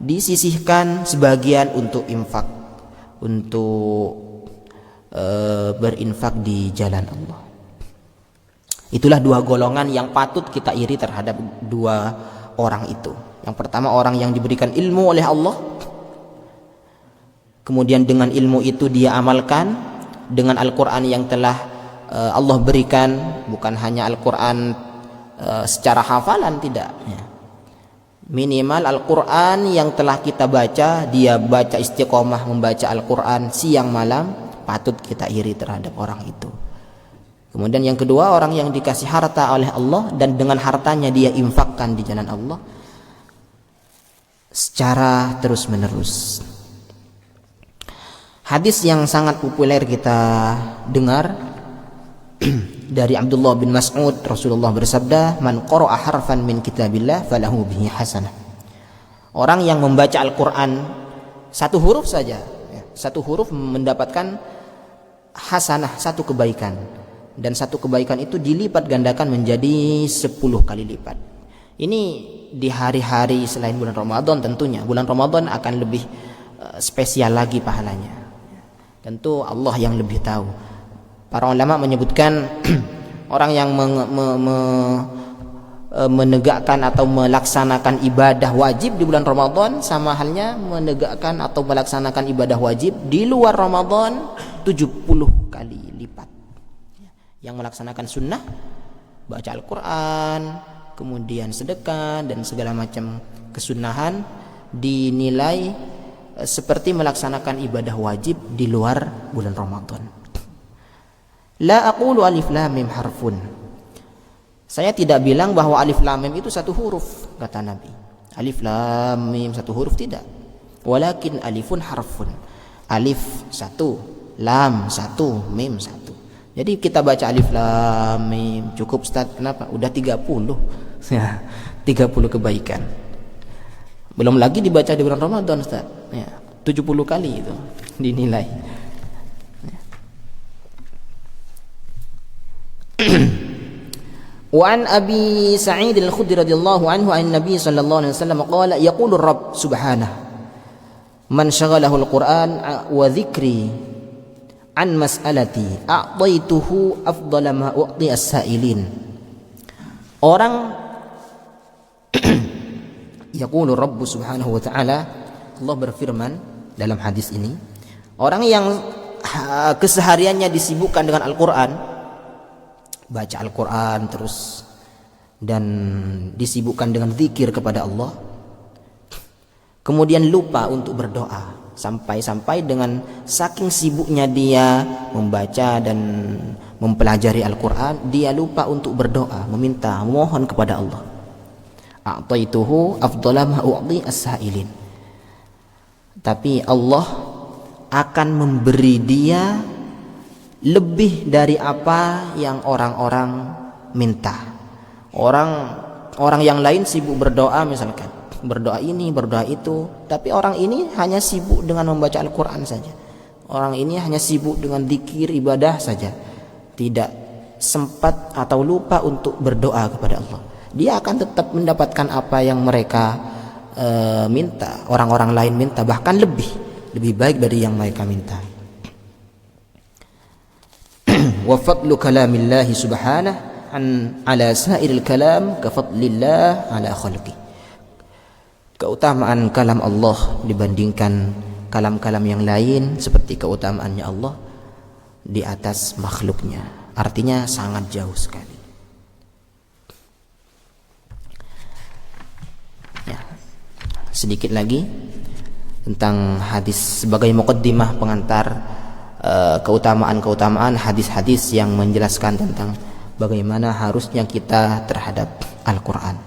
disisihkan sebagian untuk infak, untuk berinfak di jalan Allah. Itulah dua golongan yang patut kita iri terhadap dua orang itu. Yang pertama, orang yang diberikan ilmu oleh Allah, kemudian dengan ilmu itu dia amalkan dengan Al-Quran yang telah Allah berikan, bukan hanya Al-Quran secara hafalan, tidak, minimal Al-Quran yang telah kita baca, dia baca istiqomah membaca Al-Quran siang malam, patut kita iri terhadap orang itu. Kemudian yang kedua, orang yang dikasih harta oleh Allah dan dengan hartanya dia infakkan di jalan Allah secara terus menerus. Hadis yang sangat populer kita dengar dari Abdullah bin Mas'ud, Rasulullah bersabda, man qara'a harfan min kitabillah falahu bihi hasanah. Orang yang membaca Al-Quran satu huruf saja, satu huruf mendapatkan hasanah, satu kebaikan, dan satu kebaikan itu dilipat gandakan menjadi 10 kali lipat. Ini di hari-hari selain bulan Ramadan tentunya. Bulan Ramadan akan lebih spesial lagi pahalanya. Tentu Allah yang lebih tahu. Para ulama menyebutkan orang yang menegakkan atau melaksanakan ibadah wajib di bulan Ramadan sama halnya menegakkan atau melaksanakan ibadah wajib di luar Ramadan 70 kali lipat. Yang melaksanakan sunnah, baca Al-Quran, kemudian sedekah dan segala macam kesunahan dinilai seperti melaksanakan ibadah wajib di luar bulan Ramadan. La aqulu alif lam mim harfun. Saya tidak bilang bahwa alif lam mim itu satu huruf, kata Nabi. Alif lam mim satu huruf, tidak. Walakin alifun harfun. Alif satu, lam satu, mim satu. Jadi kita baca alif lam mim cukup, Ustaz. Kenapa? Udah 30. Ya, 30 kebaikan. Belum lagi dibaca di bulan Ramadan, Ustaz. Ya, 70 kali itu dinilai. Wa an Abi Sa'id al-Khudri radhiyallahu anhu an Nabi sallallahu alaihi wasallam qala yaqulu Rabb subhanahu man shaghalahu al-Qur'an wa dhikri an mas'alati a'taituhu afdala ma u'ti as-sa'ilin. Orang yaqulu Rabb subhanahu wa ta'ala, Allah berfirman dalam hadis ini, orang yang kesehariannya disibukkan dengan Al-Qur'an, baca Al-Quran terus dan disibukkan dengan zikir kepada Allah, kemudian lupa untuk berdoa, sampai-sampai dengan saking sibuknya dia membaca dan mempelajari Al-Quran, dia lupa untuk berdoa, meminta, memohon kepada Allah. A'taituhu afdhala ma u'ti as-sa'ilin. Tapi Allah akan memberi dia lebih dari apa yang orang-orang minta. Orang yang lain sibuk berdoa, misalkan berdoa ini, berdoa itu, tapi orang ini hanya sibuk dengan membaca Al-Quran saja. Orang ini hanya sibuk dengan zikir, ibadah saja, tidak sempat atau lupa untuk berdoa kepada Allah. Dia akan tetap mendapatkan apa yang mereka minta, orang-orang lain minta, bahkan lebih baik dari yang mereka minta. Wa fadlu kalamillahi subhanahu ala sa'iril kalam ka fadlillah ala khalqi. Keutamaan kalam Allah dibandingkan kalam-kalam yang lain seperti keutamaannya Allah di atas makhluknya. Artinya sangat jauh sekali. Ya. Sedikit lagi tentang hadis sebagai muqaddimah pengantar keutamaan-keutamaan hadis-hadis yang menjelaskan tentang bagaimana harusnya kita terhadap Al-Quran.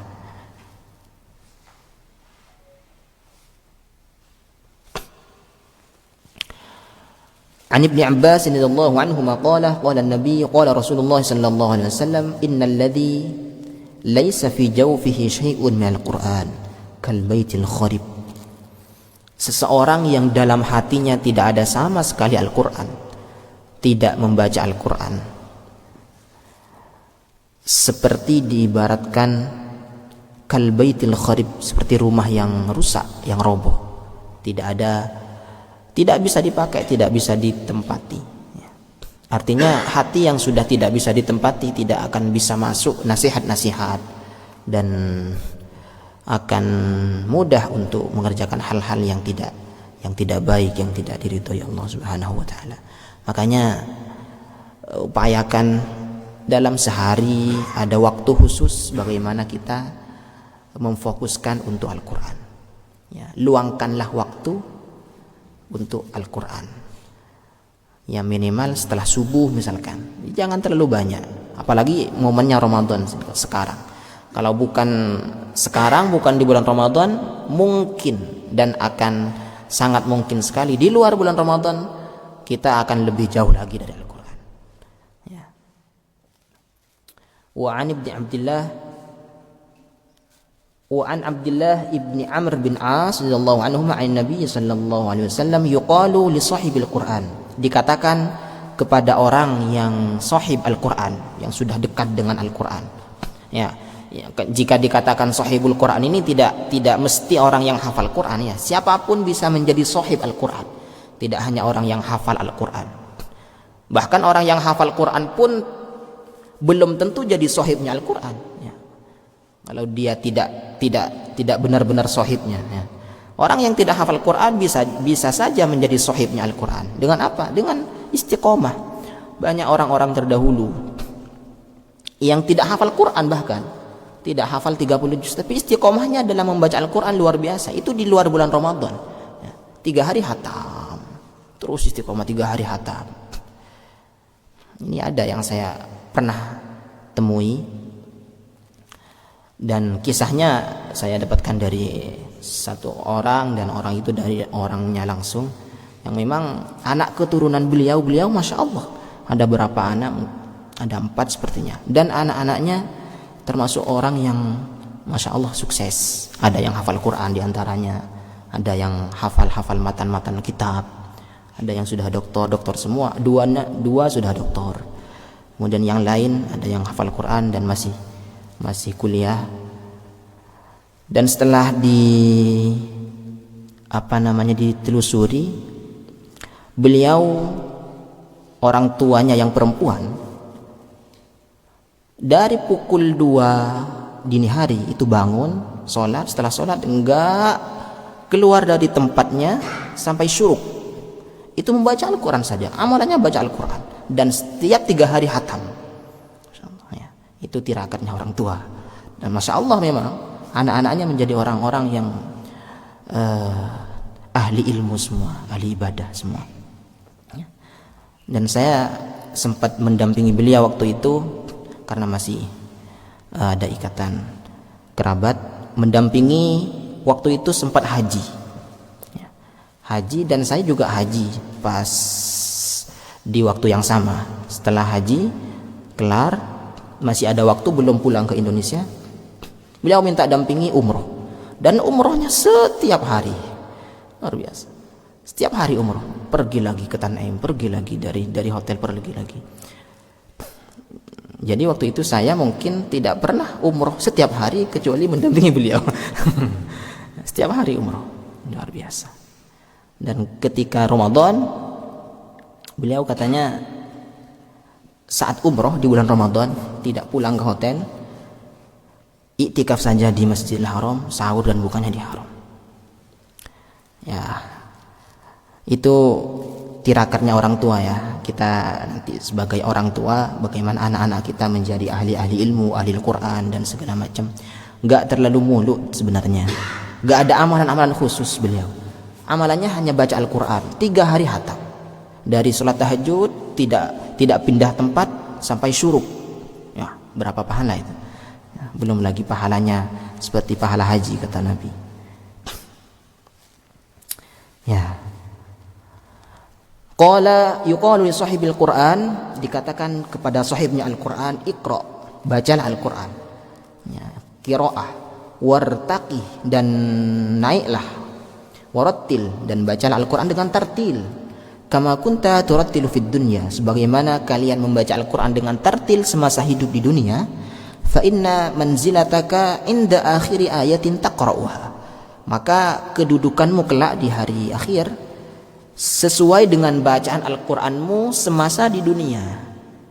An Ibni Abbas radhiyallahu anhuma qala an-nabiy qala Rasulullah sallallahu alaihi wasallam innal ladzi laisa fi jawfihi syai'un minal Qur'an kal baitil kharib. Seseorang yang dalam hatinya tidak ada sama sekali Al-Quran, tidak membaca Al-Quran, seperti diibaratkan kal baitil kharib, seperti rumah yang rusak, yang roboh, tidak bisa dipakai, tidak bisa ditempati. Artinya hati yang sudah tidak bisa ditempati tidak akan bisa masuk nasihat-nasihat dan akan mudah untuk mengerjakan hal-hal yang tidak baik, yang tidak diridhoi Allah Subhanahu wa taala. Makanya upayakan dalam sehari ada waktu khusus bagaimana kita memfokuskan untuk Al-Quran. Ya, luangkanlah waktu untuk Al-Quran. Ya minimal setelah subuh misalkan. Jangan terlalu banyak. Apalagi momennya Ramadan sekarang. Kalau bukan sekarang, bukan di bulan Ramadan, mungkin dan akan sangat mungkin sekali di luar bulan Ramadan kita akan lebih jauh lagi dari Al-Quran. Ya. Wa an Abdullah ibni Amr bin As radhiyallahu anhuma an Nabi sallallahu alaihi wasallam yuqalu li sahibil Quran. Dikatakan kepada orang yang sahib Al-Quran, yang sudah dekat dengan Al-Quran. Ya, jika dikatakan sahibul Quran ini tidak mesti orang yang hafal Quran, ya. Siapapun bisa menjadi sahib Al-Quran. Tidak hanya orang yang hafal Al-Quran. Bahkan orang yang hafal Quran pun belum tentu jadi sahibnya Al-Quran, ya. Kalau dia tidak benar-benar sahibnya, ya. Orang yang tidak hafal Quran bisa saja menjadi sahibnya Al-Quran. Dengan apa? Dengan istiqomah. Banyak orang-orang terdahulu yang tidak hafal Quran, bahkan tidak hafal 30 juz, tapi istiqomahnya dalam membaca Al-Quran luar biasa. Itu di luar bulan Ramadan, ya. 3 hari hatam, terus istiqomah 3 hari hatam. Ini ada yang saya pernah temui, dan kisahnya saya dapatkan dari satu orang, dan orang itu dari orangnya langsung, yang memang anak keturunan beliau Masya Allah ada berapa anak, ada 4 sepertinya, dan anak-anaknya termasuk orang yang Masya Allah sukses. Ada yang hafal Quran diantaranya, ada yang hafal matan-matan kitab, ada yang sudah doktor semua, dua sudah doktor, kemudian yang lain ada yang hafal Quran dan masih kuliah. Dan setelah ditelusuri, beliau orang tuanya yang perempuan dari pukul 2 dini hari itu bangun, sholat, setelah sholat enggak keluar dari tempatnya sampai syuruk. Itu membaca Al-Quran saja, amalannya baca Al-Quran, dan setiap 3 hari hatam. Ya, itu tirakatnya orang tua. Dan Masya Allah memang anak-anaknya menjadi orang-orang yang ahli ilmu semua, ahli ibadah semua. Ya. Dan saya sempat mendampingi beliau waktu itu karena masih ada ikatan kerabat, mendampingi waktu itu sempat haji. Ya. Haji, dan saya juga haji pas di waktu yang sama. Setelah haji kelar, masih ada waktu belum pulang ke Indonesia, beliau minta dampingi umroh, dan umrohnya setiap hari, luar biasa. Setiap hari umroh, pergi lagi ke Tanaim, pergi lagi dari hotel, pergi lagi. Jadi waktu itu saya mungkin tidak pernah umroh setiap hari kecuali mendampingi beliau. Setiap hari umroh, luar biasa. Dan ketika Ramadan, beliau katanya saat umroh di bulan Ramadan tidak pulang ke hotel, iktikaf saja di Masjidil Haram, sahur dan bukanya di Haram. Ya, itu tirakatnya orang tua, ya. kita nanti sebagai orang tua, bagaimana anak-anak kita menjadi ahli-ahli ilmu, ahli Al-Quran dan segala macam. Enggak terlalu muluk sebenarnya. Enggak ada amalan-amalan khusus beliau. Amalannya hanya baca Al-Quran 3 hari khatam. Dari sholat tahajud tidak pindah tempat sampai syuruk. Ya, berapa pahala itu? Ya, belum lagi pahalanya seperti pahala haji kata Nabi. Ya. Qala yuqalu li sahibil Qur'an, dikatakan kepada sahibnya Al-Qur'an, Iqra, bacalah Al-Qur'an. Ya, qiraah, wartaqi, dan naiklah, warattil, dan bacalah Al-Qur'an dengan tartil. Kama kunta turattilu fid dunya, sebagaimana kalian membaca Al-Qur'an dengan tartil semasa hidup di dunia, fa inna manzilataka inda akhiri ayatin taqra'uha, maka kedudukanmu kelak di hari akhir sesuai dengan bacaan Al-Qur'anmu semasa di dunia.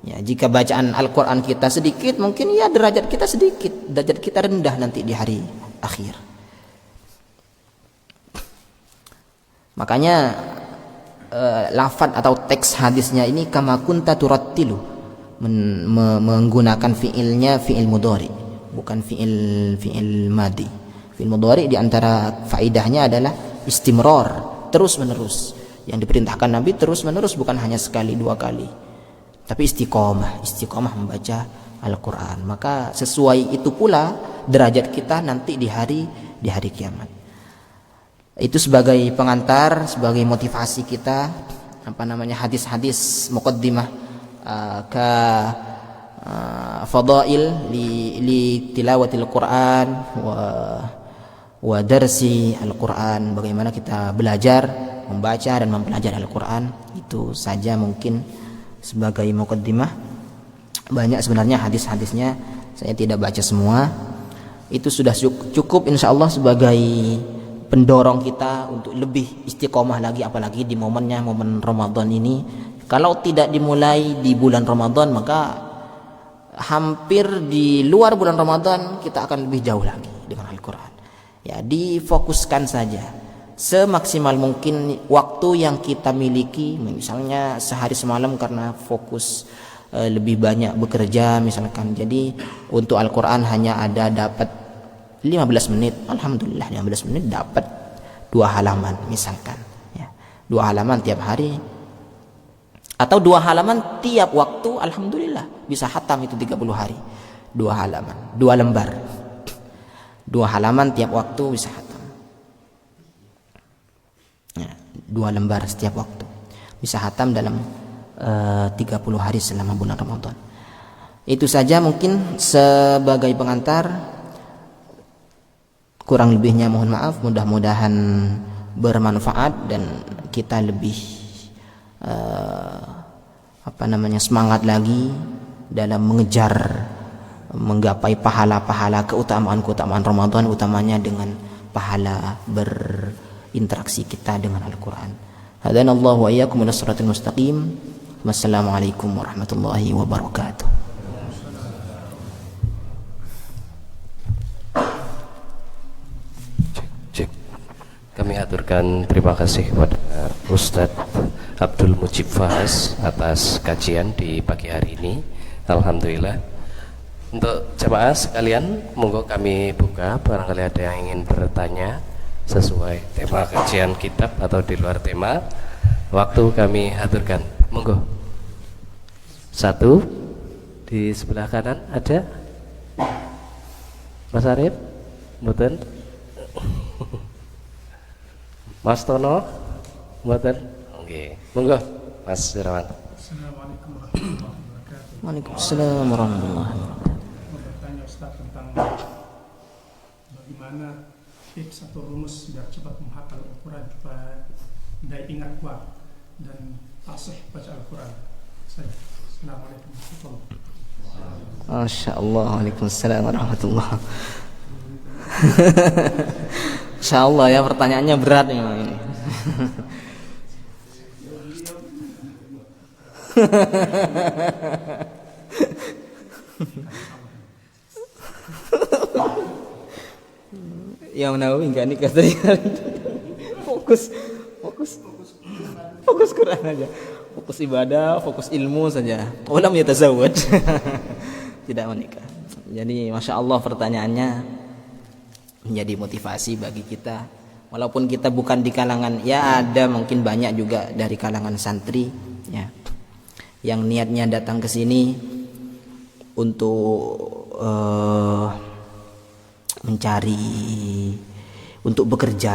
Ya, jika bacaan Al-Qur'an kita sedikit, mungkin ya derajat kita sedikit, derajat kita rendah nanti di hari akhir. Makanya lafaz atau teks hadisnya ini kama kunta turattilu, menggunakan fiilnya fiil mudhari, bukan fiil madi. Fiil mudhari di antara faidahnya adalah istimrar, terus menerus. Yang diperintahkan Nabi terus menerus, bukan hanya sekali 2 kali, tapi istiqomah membaca Al-Quran. Maka sesuai itu pula derajat kita nanti di hari kiamat. Itu sebagai pengantar, sebagai motivasi kita, hadis-hadis muqaddimah ka fadail li tilawatil Quran wa darsi Al-Quran, bagaimana kita belajar membaca dan mempelajari Al-Quran. Itu saja mungkin sebagai muqaddimah. Banyak sebenarnya hadis-hadisnya, saya tidak baca semua. Itu sudah cukup insyaallah sebagai pendorong kita untuk lebih istiqomah lagi, apalagi di momen Ramadan ini. Kalau tidak dimulai di bulan Ramadan, maka hampir di luar bulan Ramadan kita akan lebih jauh lagi dengan Al-Quran. Ya, difokuskan saja semaksimal mungkin waktu yang kita miliki, misalnya sehari semalam karena fokus lebih banyak bekerja misalkan, jadi untuk Al-Quran hanya dapat 15 menit, alhamdulillah 15 menit dapat 2 halaman misalkan, ya, 2 halaman tiap hari atau 2 halaman tiap waktu, alhamdulillah bisa khatam itu 30 hari, 2 halaman, 2 lembar, 2 halaman tiap waktu bisa khatam. 2 lembar setiap waktu bisa khatam dalam 30 hari selama bulan Ramadan. Itu saja mungkin sebagai pengantar. Kurang lebihnya mohon maaf. Mudah-mudahan bermanfaat dan kita lebih semangat lagi dalam mengejar menggapai pahala-pahala, keutamaan Ramadan, utamanya dengan pahala berinteraksi kita dengan Al-Quran. Hadanallahu wa iyyakum ila shiratal mustaqim. Wassalamualaikum warahmatullahi wabarakatuh. Kami aturkan terima kasih kepada Ustadz Abdul Mujib Fahaz atas kajian di pagi hari ini. Alhamdulillah. Untuk jamaah sekalian, monggo kami buka, barangkali ada yang ingin bertanya sesuai tema kajian kitab atau di luar tema. Waktu kami aturkan, monggo. 1 di sebelah kanan ada Mas Arif, mboten? Mas Tono, mboten? Oke, monggo Mas Irawan. Assalamualaikum warahmatullahi wabarakatuh. Waalaikumsalam warahmatullahi wabarakatuh. Mau bertanya Ustaz tentang bagaimana tips atau rumus biar cepat menghafal Al-Quran supaya daya ingat kuat dan fasih baca Al-Quran. Assalamualaikum warahmatullahi wabarakatuh. Masya Allah. Waalaikumsalam warahmatullahi wabarakatuh. Insya Allah ya, pertanyaannya berat memang ini. Yang Nawawi enggak nikah tadi. Fokus Quran aja. fokus ibadah, fokus ilmu saja. Walam yatazawwaj. Tidak menikah. Jadi masya Allah pertanyaannya menjadi motivasi bagi kita. Walaupun kita bukan di kalangan, ya ada mungkin banyak juga dari kalangan santri ya, yang niatnya datang ke sini untuk mencari, untuk bekerja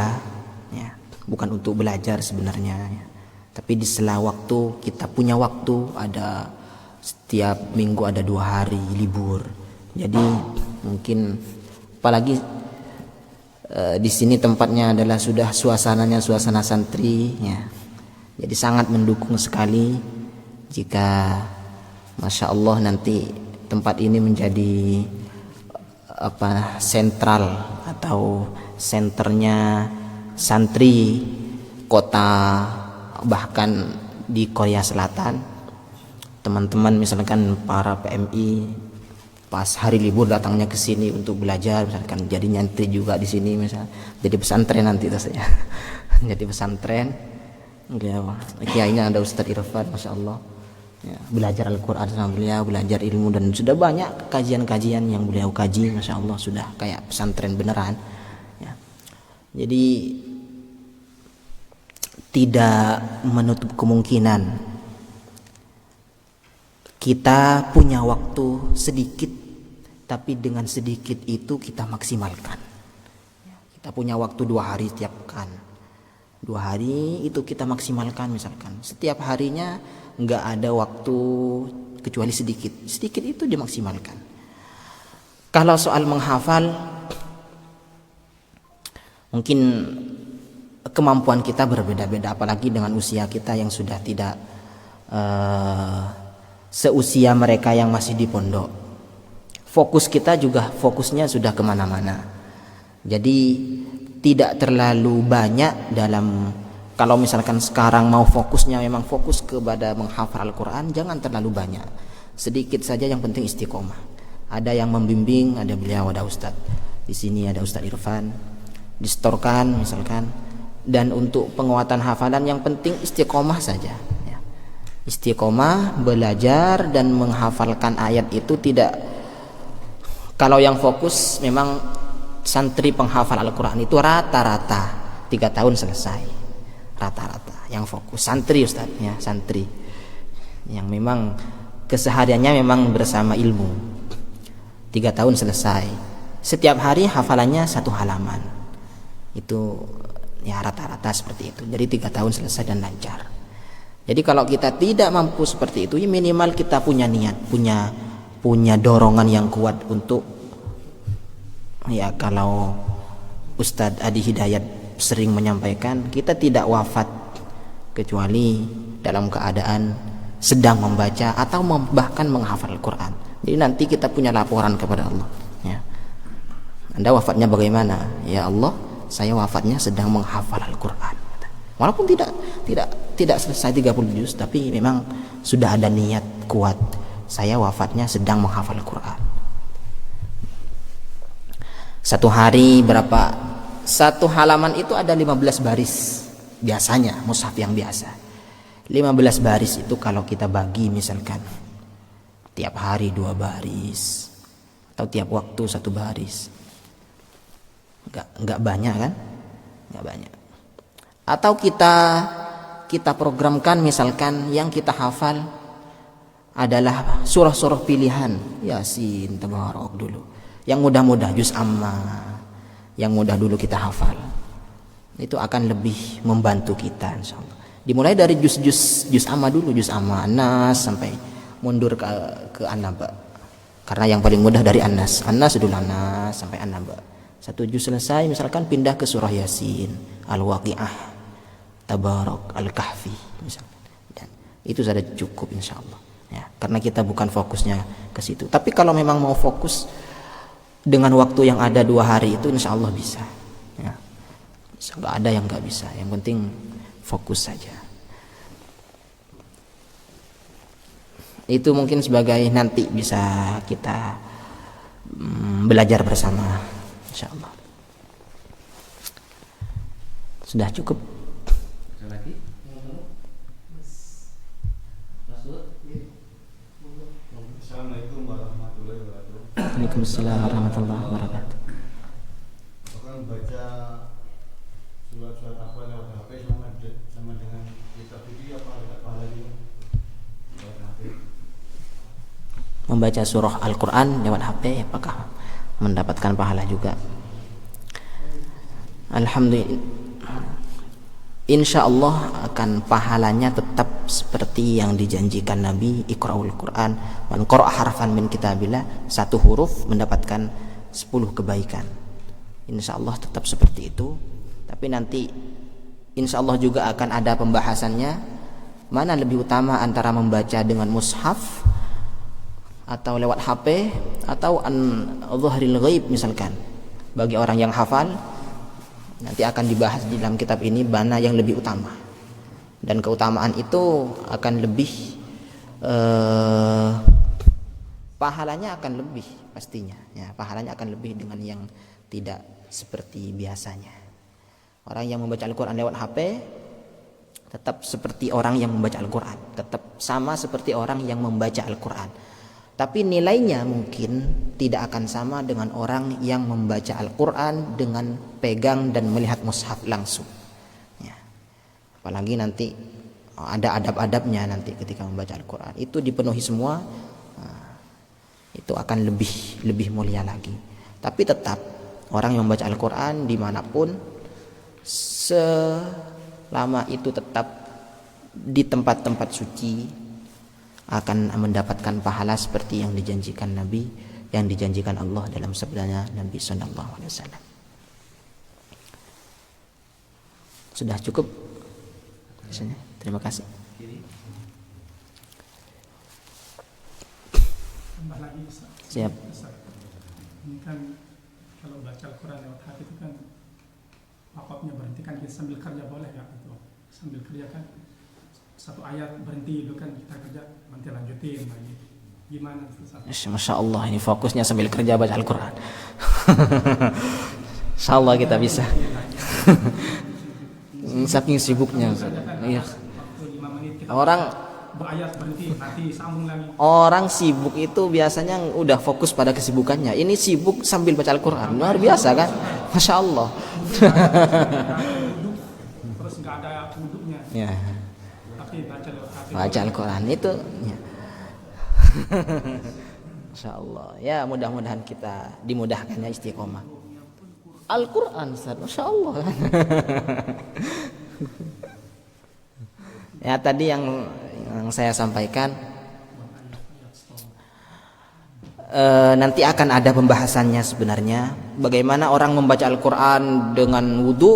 ya, bukan untuk belajar sebenarnya ya. Tapi di sela waktu kita punya waktu, ada setiap minggu ada 2 hari libur. Jadi mungkin apalagi di sini tempatnya adalah sudah suasananya suasana santri ya. Jadi sangat mendukung sekali jika masya Allah nanti tempat ini menjadi sentral atau senternya santri kota, bahkan di Korea Selatan. Teman-teman misalkan para PMI pas hari libur datangnya ke sini untuk belajar, misalkan jadi nyantri juga di sini, misal jadi pesantren nanti saya. Jadi pesantren ya, kiainya ada Ustadz Irfan masya Allah ya, belajar Al-Quran sama beliau, belajar ilmu, dan sudah banyak kajian-kajian yang beliau kaji masya Allah, sudah kayak pesantren beneran ya. Jadi tidak menutup kemungkinan kita punya waktu sedikit, tapi dengan sedikit itu kita maksimalkan. Kita punya waktu 2 hari setiap pekan, 2 hari itu kita maksimalkan. Misalkan setiap harinya nggak ada waktu kecuali sedikit itu dimaksimalkan. Kalau soal menghafal, mungkin kemampuan kita berbeda-beda, apalagi dengan usia kita yang sudah tidak seusia mereka yang masih di pondok. Fokus kita juga fokusnya sudah kemana-mana. Jadi tidak terlalu banyak dalam, kalau misalkan sekarang mau fokusnya memang fokus kepada menghafal Al-Quran, jangan terlalu banyak, sedikit saja, yang penting istiqomah. Ada yang membimbing, ada beliau, ada Ustadz di sini, ada Ustadz Irfan, distorkan misalkan. Dan untuk penguatan hafalan yang penting istiqomah saja ya. Istiqomah belajar dan menghafalkan ayat itu tidak. Kalau yang fokus memang santri penghafal Al-Quran itu rata-rata 3 tahun selesai, rata-rata yang fokus santri Ustaz ya, santri yang memang kesehariannya memang bersama ilmu 3 tahun selesai, setiap hari hafalannya 1 halaman itu ya, rata-rata seperti itu. Jadi 3 tahun selesai dan lancar. Jadi kalau kita tidak mampu seperti itu, ya minimal kita punya niat, punya dorongan yang kuat untuk, ya kalau Ustadz Adi Hidayat sering menyampaikan, kita tidak wafat kecuali dalam keadaan sedang membaca atau bahkan menghafal Al-Quran. Jadi nanti kita punya laporan kepada Allah ya. Anda wafatnya bagaimana? Ya Allah, saya wafatnya sedang menghafal Al-Quran. Walaupun tidak selesai 30 juz, tapi memang sudah ada niat kuat, saya wafatnya sedang menghafal Al-Quran. 1 hari berapa? 1 halaman itu ada 15 baris biasanya, mushaf yang biasa. 15 baris itu kalau kita bagi misalkan tiap hari 2 baris atau tiap waktu 1 baris, enggak banyak kan? Enggak banyak. Atau kita programkan misalkan yang kita hafal adalah surah-surah pilihan, Yasin, Tabarok dulu. Yang mudah-mudah juz amma, yang mudah dulu kita hafal. Itu akan lebih membantu kita insyaallah. Dimulai dari juz amma dulu, juz amma An-Nas sampai mundur ke An-Naba. Karena yang paling mudah dari An-Nas dulu, An-Nas sampai An-Naba. 1 juz selesai misalkan pindah ke surah Yasin, Al-Waqiah, Tabarok, Al-Kahfi misalkan. Dan itu sudah cukup insyaallah. Ya, karena kita bukan fokusnya ke situ. Tapi kalau memang mau fokus dengan waktu yang ada 2 hari itu insya Allah bisa ya. Nggak ada yang nggak bisa, yang penting fokus saja. Itu mungkin sebagai nanti bisa kita belajar bersama insya Allah. Sudah cukup? Ada lagi? Waalaikumsalam warahmatullahi wabarakatuh. Orang baca surat-surat apa lewat HP sama dengan kitab itu apa ada pahala juga? Lewat HP. Membaca surah Al-Quran lewat HP apakah mendapatkan pahala juga? Alhamdulillah, insya Allah akan pahalanya tetap seperti yang dijanjikan Nabi, Iqra'ul Quran man qara'a harfan min kitabillah, satu huruf mendapatkan 10 kebaikan. Insya Allah tetap seperti itu. Tapi nanti insya Allah juga akan ada pembahasannya, mana lebih utama antara membaca dengan mushaf atau lewat HP atau an dhahril ghaib misalkan. Bagi orang yang hafal, nanti akan dibahas di dalam kitab ini mana yang lebih utama, dan keutamaan itu akan lebih pahalanya akan lebih pastinya ya, pahalanya akan lebih dengan yang tidak seperti biasanya. Orang yang membaca Al-Quran lewat HP tetap seperti orang yang membaca Al-Quran, tetap sama seperti orang yang membaca Al-Quran, tapi nilainya mungkin tidak akan sama dengan orang yang membaca Al-Quran dengan pegang dan melihat mushaf langsung ya. Apalagi nanti ada adab-adabnya nanti ketika membaca Al-Quran itu dipenuhi semua, itu akan lebih mulia lagi. Tapi tetap orang yang membaca Al-Quran dimanapun, selama itu tetap di tempat-tempat suci, akan mendapatkan pahala seperti yang dijanjikan Nabi, yang dijanjikan Allah dalam sabdanya Nabi sallallahu alaihi wasallam. Sudah cukup? Terima kasih. Tambah lagi Ustaz. Siap. Ini kan kalau baca Al-Quran lewat hati itu kan wakafnya berhenti kan, kita sambil kerja boleh nggak itu? Sambil kerja kan satu ayat berhenti itu kan kita kerja nanti lanjutin lagi. Gimana Ustaz? Masya Allah, ini fokusnya sambil kerja baca Al-Quran. Insya Allah kita bisa. Saking sibuknya. Iya. Orang berayat berhenti nanti sambung lagi. Orang sibuk itu biasanya udah fokus pada kesibukannya. Ini sibuk sambil baca Al-Quran, luar biasa kan? Masya Allah. Terus nggak ada wudhunya. Ya. Tapi baca lewat hati. Baca Al-Quran itu. Ya. Masya Allah. Ya mudah-mudahan kita dimudahkannya istiqomah. Al-Quran, Ustaz. Masya Allah. Ya tadi yang saya sampaikan, nanti akan ada pembahasannya sebenarnya. Bagaimana orang membaca Al-Quran dengan wudhu,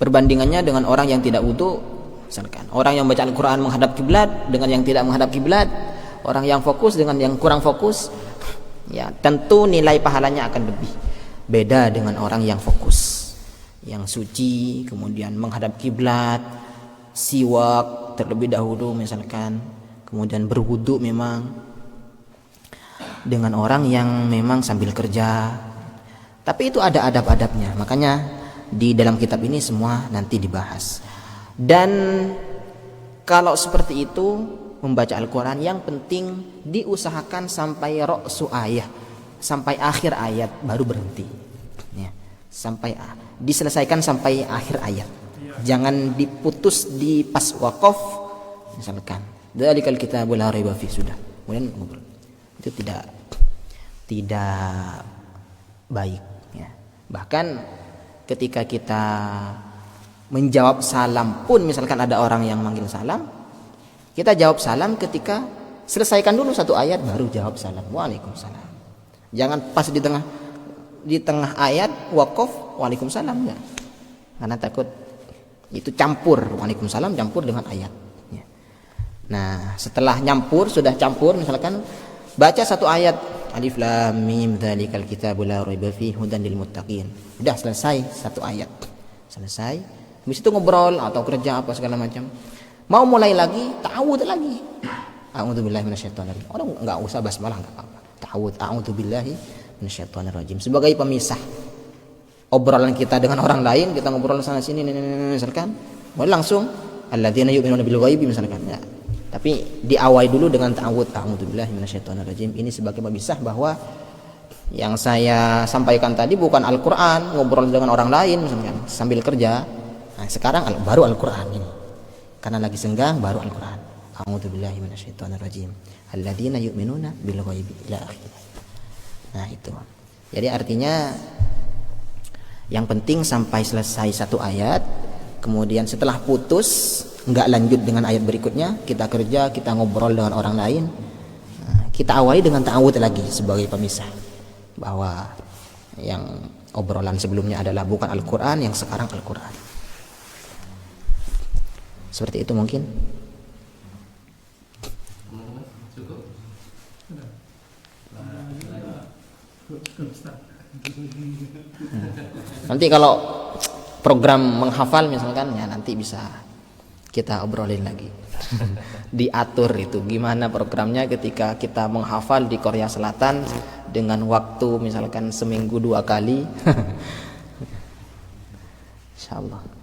perbandingannya dengan orang yang tidak wudhu. Misalkan orang yang membaca Al-Quran menghadap kiblat dengan yang tidak menghadap kiblat, orang yang fokus dengan yang kurang fokus, ya tentu nilai pahalanya akan lebih beda dengan orang yang fokus, yang suci, kemudian menghadap kiblat, siwak terlebih dahulu misalkan, kemudian berwudu memang, dengan orang yang memang sambil kerja. Tapi itu ada adab-adabnya, makanya di dalam kitab ini semua nanti dibahas. Dan kalau seperti itu membaca Al-Quran, yang penting diusahakan sampai ra'su ayat, sampai akhir ayat baru berhenti ya. Sampai diselesaikan sampai akhir ayat, jangan diputus di pas waqaf misalkan dzalikal kitabul la raiba fihi, sudah kemudian ngobrol, itu tidak baik ya. Bahkan ketika kita menjawab salam pun, misalkan ada orang yang manggil salam, kita jawab salam ketika selesaikan dulu satu ayat baru jawab salam, waalaikumsalam. Jangan pas di tengah ayat waqaf waalaikumsalam ya. Karena takut itu campur, waalaikumsalam campur dengan ayat ya. Nah setelah sudah campur, misalkan baca satu ayat, alif lam mim dzalikal kitabul la raiba fihi hudan lil muttaqin, udah selesai satu ayat, selesai. Habis itu ngobrol atau kerja apa segala macam, mau mulai lagi ta'awudz lagi, a'udzubillahi minasyaitonirrajim. Orang enggak usah basmalah, enggak apa-apa, ta'awudz a'udzubillahi minasyaitonirrajim sebagai pemisah obrolan kita dengan orang lain. Kita ngobrol sana sini misalkan, mau langsung alladzina yu'minuna bil ghaibi misalkan ya. Tapi diawali dulu dengan ta'awudz, a'udzubillahi minasyaitonirrajim. Ini sebagai pemisah bahwa yang saya sampaikan tadi bukan Al-Qur'an, ngobrol dengan orang lain misalkan sambil kerja. Nah, sekarang baru Al-Qur'an ini. Karena lagi senggang baru Al-Qur'an. A'udzubillahi minasyaitonirrajim. Alladzina yu'minuna bil ghaibi ila akhir. Nah, itu. Jadi artinya yang penting sampai selesai satu ayat, kemudian setelah putus nggak lanjut dengan ayat berikutnya, kita kerja, kita ngobrol dengan orang lain, kita awali dengan ta'awudz lagi sebagai pemisah bahwa yang obrolan sebelumnya adalah bukan Al-Quran, yang sekarang Al-Quran. Seperti itu mungkin. Nanti kalau program menghafal misalkan ya nanti bisa kita obrolin lagi. Diatur itu gimana programnya ketika kita menghafal di Korea Selatan dengan waktu misalkan seminggu 2 kali. Insyaallah.